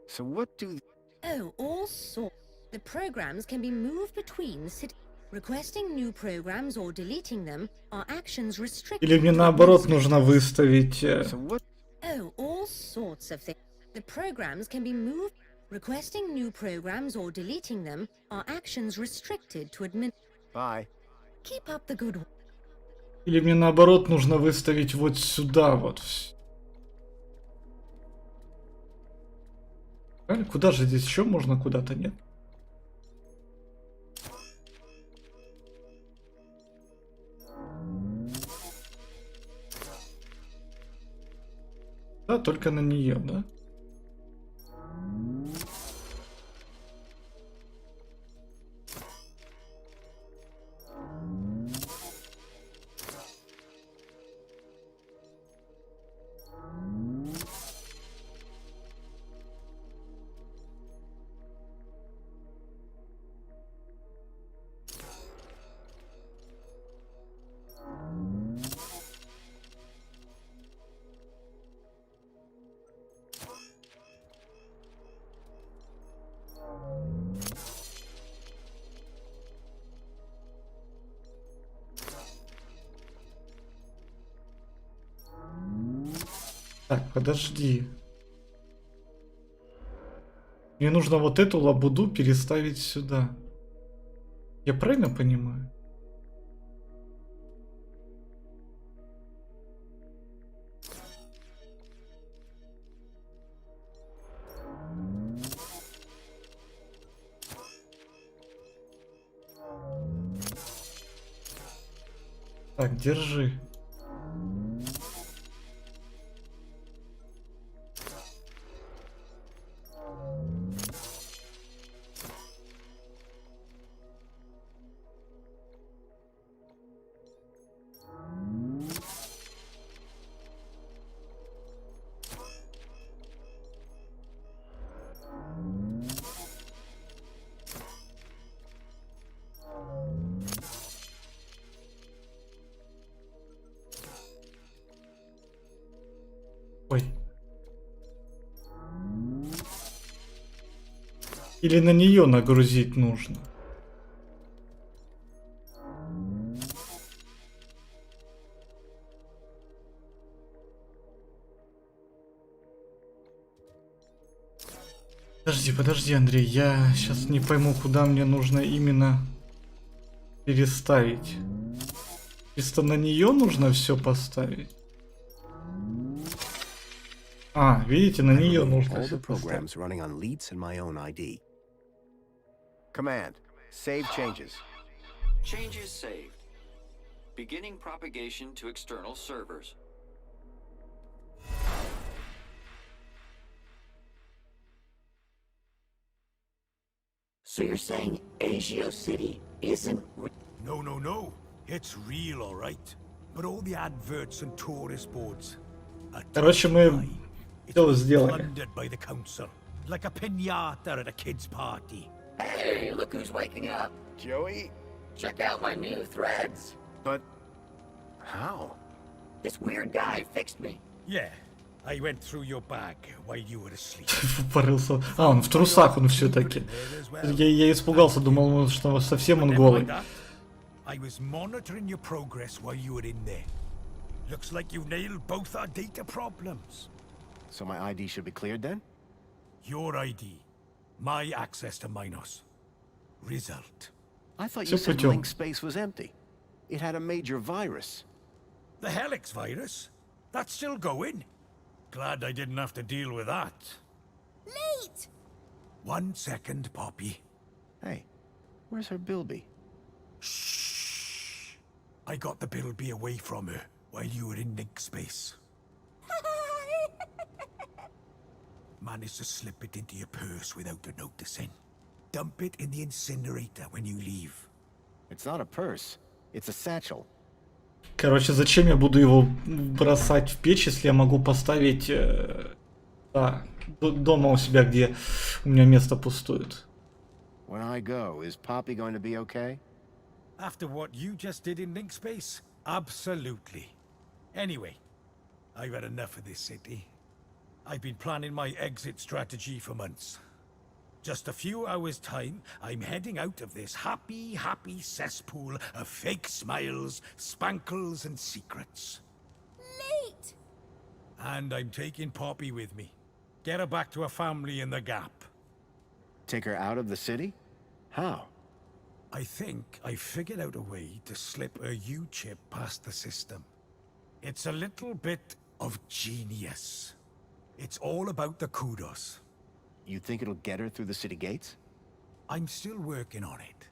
[SPEAKER 2] So what do...
[SPEAKER 15] Oh, all sorts. The programs can be moved between cities. Requesting new programs or deleting them are actions restricted.
[SPEAKER 1] Или мне наоборот нужно выставить...
[SPEAKER 15] Oh, all sorts of things. The programs can be moved. Requesting new programs or deleting them are actions restricted to admin.
[SPEAKER 2] Bye.
[SPEAKER 15] Keep up the good work.
[SPEAKER 1] Или мне наоборот нужно выставить вот сюда вот. Куда же здесь еще можно, куда-то нет? Да, только на нее, да? Так, подожди. Мне нужно вот эту лабуду переставить сюда. Я правильно понимаю? Так, держи. Или на нее нагрузить нужно? Подожди, Андрей, я сейчас не пойму, куда мне нужно именно переставить. Чисто на нее нужно все поставить. А, видите, на нее нужно все поставить.
[SPEAKER 2] Command. Save changes.
[SPEAKER 16] Changes saved. Beginning propagation to external servers.
[SPEAKER 3] So you're saying Agio City isn't...
[SPEAKER 14] No. It's real, all right. But all the adverts and tourist boards are
[SPEAKER 1] Короче, мы все сделали.
[SPEAKER 14] plundered by the council, like a piñata at a kid's party.
[SPEAKER 3] Hey, look who's waking up.
[SPEAKER 2] Joey?
[SPEAKER 3] Check out my new threads.
[SPEAKER 2] But how?
[SPEAKER 3] This weird guy fixed me.
[SPEAKER 14] Yeah, I went through your bag while you were asleep.
[SPEAKER 1] Порылся. А, он в трусах, он все-таки. Я испугался, думал, что совсем он голый.
[SPEAKER 14] I was monitoring your progress while you were in there. Looks like you nailed both our data problems.
[SPEAKER 2] So my ID should be cleared then?
[SPEAKER 14] Your ID. My access to Minos. Result.
[SPEAKER 2] I thought you said link space was empty. It had a major virus.
[SPEAKER 14] The Helix virus? That's still going? Glad I didn't have to deal with that.
[SPEAKER 9] Late!
[SPEAKER 14] 1 second, Poppy.
[SPEAKER 2] Hey, where's her Bilby?
[SPEAKER 14] Shh. I got the Bilby away from her while you were in link space. Managed to slip it into your purse without her noticing. Dump it in the incinerator when you leave.
[SPEAKER 2] It's not a purse. It's a satchel.
[SPEAKER 1] Короче, зачем я буду его бросать в печь, если я могу поставить дома у себя, где у меня место пустует?
[SPEAKER 2] When I go, is Poppy going to be okay?
[SPEAKER 14] After what you just did in link space? Absolutely. Anyway, I've had enough of this city. I've been planning my exit strategy for months. Just a few hours' time, I'm heading out of this happy cesspool of fake smiles, spankles, and secrets.
[SPEAKER 9] Late!
[SPEAKER 14] And I'm taking Poppy with me. Get her back to her family in the Gap.
[SPEAKER 2] Take her out of the city? How?
[SPEAKER 14] I think I figured out a way to slip a U-chip past the system. It's a little bit of genius. It's all about the kudos.
[SPEAKER 2] You think it'll get her through the city gates?
[SPEAKER 14] I'm still working on it.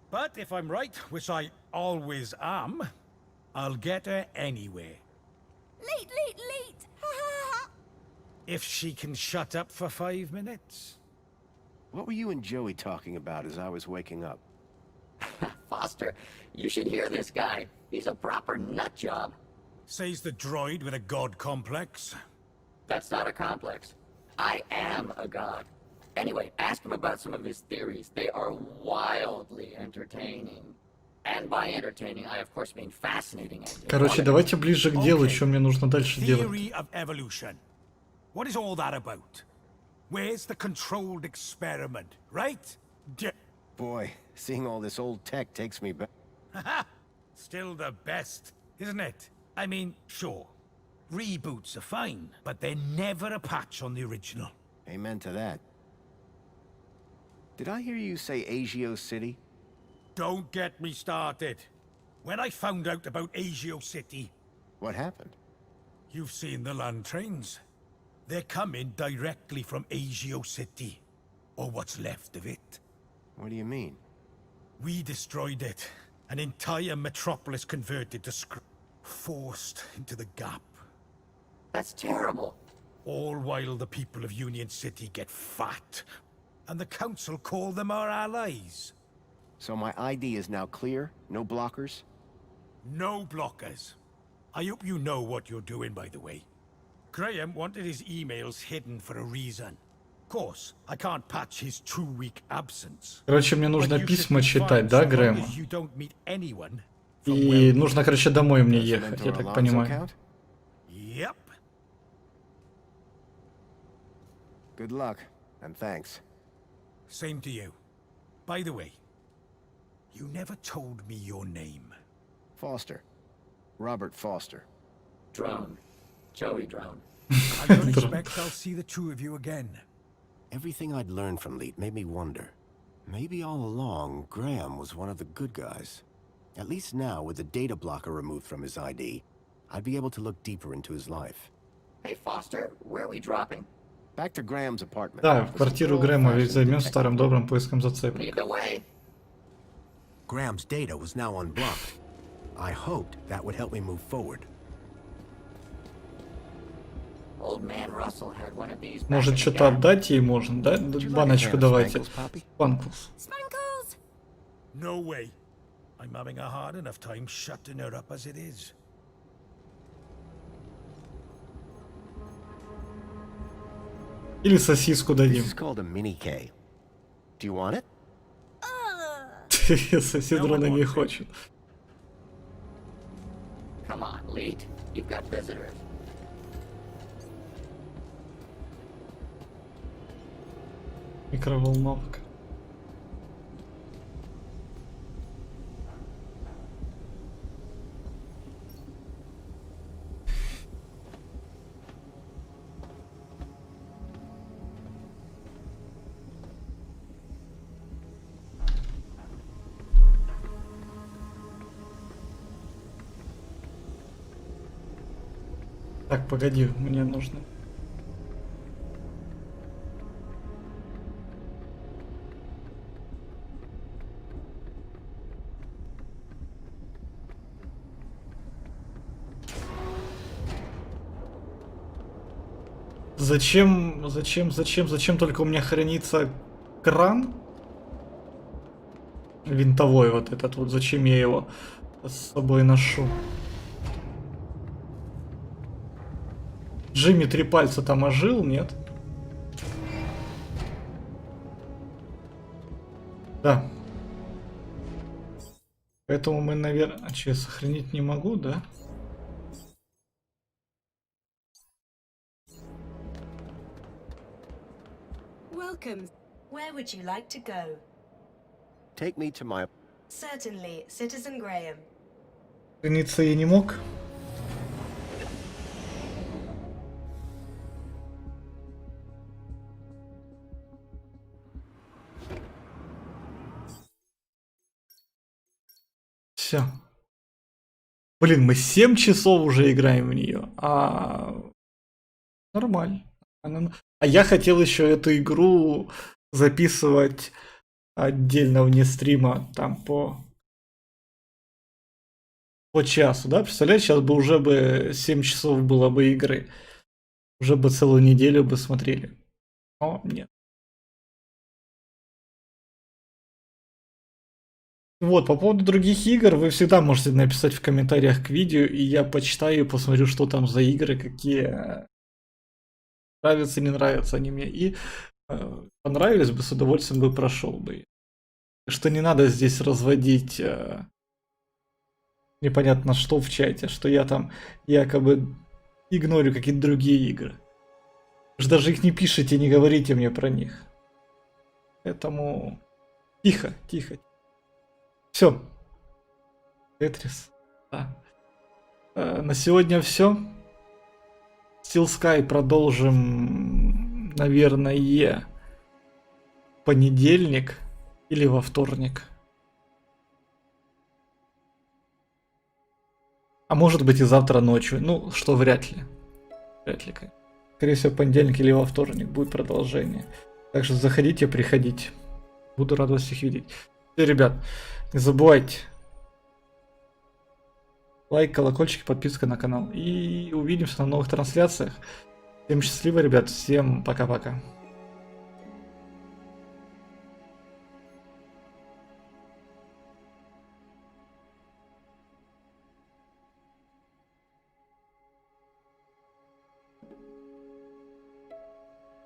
[SPEAKER 14] But if I'm right, which I always am, I'll get her anywhere.
[SPEAKER 9] Late!
[SPEAKER 14] If she can shut up for 5 minutes.
[SPEAKER 2] What were you and Joey talking about as I was waking up?
[SPEAKER 3] Foster, you should hear this guy. He's a proper nut job.
[SPEAKER 14] Says the droid with a god complex.
[SPEAKER 3] That's not a complex. I am a god. Anyway, ask him about some of his theories. They are wildly entertaining. And by entertaining, I of course mean fascinating.
[SPEAKER 1] Короче, давайте ближе к делу, что мне нужно дальше делать.
[SPEAKER 14] Theory of evolution. What is all that about? Where's the controlled experiment, right?
[SPEAKER 2] Boy, seeing all this old tech takes me back.
[SPEAKER 14] Haha! Still the best, isn't it? I mean, sure. Reboots are fine, but they're never a patch on the original.
[SPEAKER 2] Amen to that. Did I hear you say Agio City?
[SPEAKER 14] Don't get me started. When I found out about Agio City...
[SPEAKER 2] What happened?
[SPEAKER 14] You've seen the land trains. They're coming directly from Agio City. Or what's left of it.
[SPEAKER 2] What do you mean?
[SPEAKER 14] We destroyed it. An entire metropolis converted to forced into the Gap.
[SPEAKER 3] That's terrible.
[SPEAKER 14] All while the people of Union City get fat. And the council call them our allies.
[SPEAKER 2] So my ID is now clear? No blockers?
[SPEAKER 14] No blockers. I hope you know what you're doing, by the way. Graham wanted his emails hidden for a reason. Of course, I can't patch his 2-week absence.
[SPEAKER 1] Короче, мне нужно письма читать, да, Грэма? И нужно, короче, домой мне ехать, я так понимаю.
[SPEAKER 14] Yep.
[SPEAKER 2] Good luck, and thanks.
[SPEAKER 14] Same to you. By the way, you never told me your name.
[SPEAKER 2] Foster. Robert Foster.
[SPEAKER 3] Drone. Joey Drone.
[SPEAKER 14] I don't expect I'll see the two of you again.
[SPEAKER 4] Everything I'd learned from Leet made me wonder. Maybe all along, Graham was one of the good guys. At least now, with the data blocker removed from his ID, I'd be able to look deeper into his life.
[SPEAKER 3] Hey, Foster, where are we dropping?
[SPEAKER 2] Back to Graham's apartment.
[SPEAKER 1] Да, в квартиру Грэма ведь займем старым добрым поиском зацепок.
[SPEAKER 3] Lead the way.
[SPEAKER 4] Graham's data was now unblocked. I hoped that would help me move forward.
[SPEAKER 3] Old man Russell had one of these.
[SPEAKER 1] Может, что-то отдать ей можно, да? Баночку давайте. Спанклс.
[SPEAKER 14] No way. I'm having a hard enough time shutting her up as it is.
[SPEAKER 1] Или сосиску дадим.
[SPEAKER 2] This is called a mini K. Do you want it?
[SPEAKER 1] Сосидрона не хочет.
[SPEAKER 3] Come on, Leet. You've got visitors.
[SPEAKER 1] Микроволновка. Так, погоди, мне нужно. Зачем только у меня хранится кран? Винтовой вот этот вот, зачем я его с собой ношу? Джимми 3 пальца там ожил, нет? Да. Поэтому мы, наверное... А что, я сохранить не могу, да?
[SPEAKER 9] Welcome. Where would you like to go?
[SPEAKER 2] Take me to my...
[SPEAKER 9] Certainly, Citizen Graham.
[SPEAKER 1] Храниться я не мог. Все. Блин, мы 7 часов уже играем в нее. Нормально. А я хотел еще эту игру записывать отдельно вне стрима, там по часу, да? Представляете, сейчас бы уже 7 часов было бы игры. Уже бы целую неделю бы смотрели. Но нет. Вот, по поводу других игр, вы всегда можете написать в комментариях к видео, и я почитаю и посмотрю, что там за игры, какие нравятся, не нравятся они мне. И понравились бы, с удовольствием бы прошел бы. Что не надо здесь разводить непонятно что в чате, что я там якобы игнорю какие-то другие игры. Вы же даже их не пишите, не говорите мне про них. Поэтому тихо, тихо. Все. Тетрис. Да. На сегодня все. Steel Sky продолжим, наверное, в понедельник или во вторник. А может быть и завтра ночью. Ну, что вряд ли. Вряд ли. Скорее всего, в понедельник или во вторник будет продолжение. Так что заходите, приходите. Буду рад вас всех видеть. Все, ребят, не забывайте. Лайк, колокольчик, подписка на канал. И увидимся на новых трансляциях. Всем счастливо, ребят. Всем пока-пока.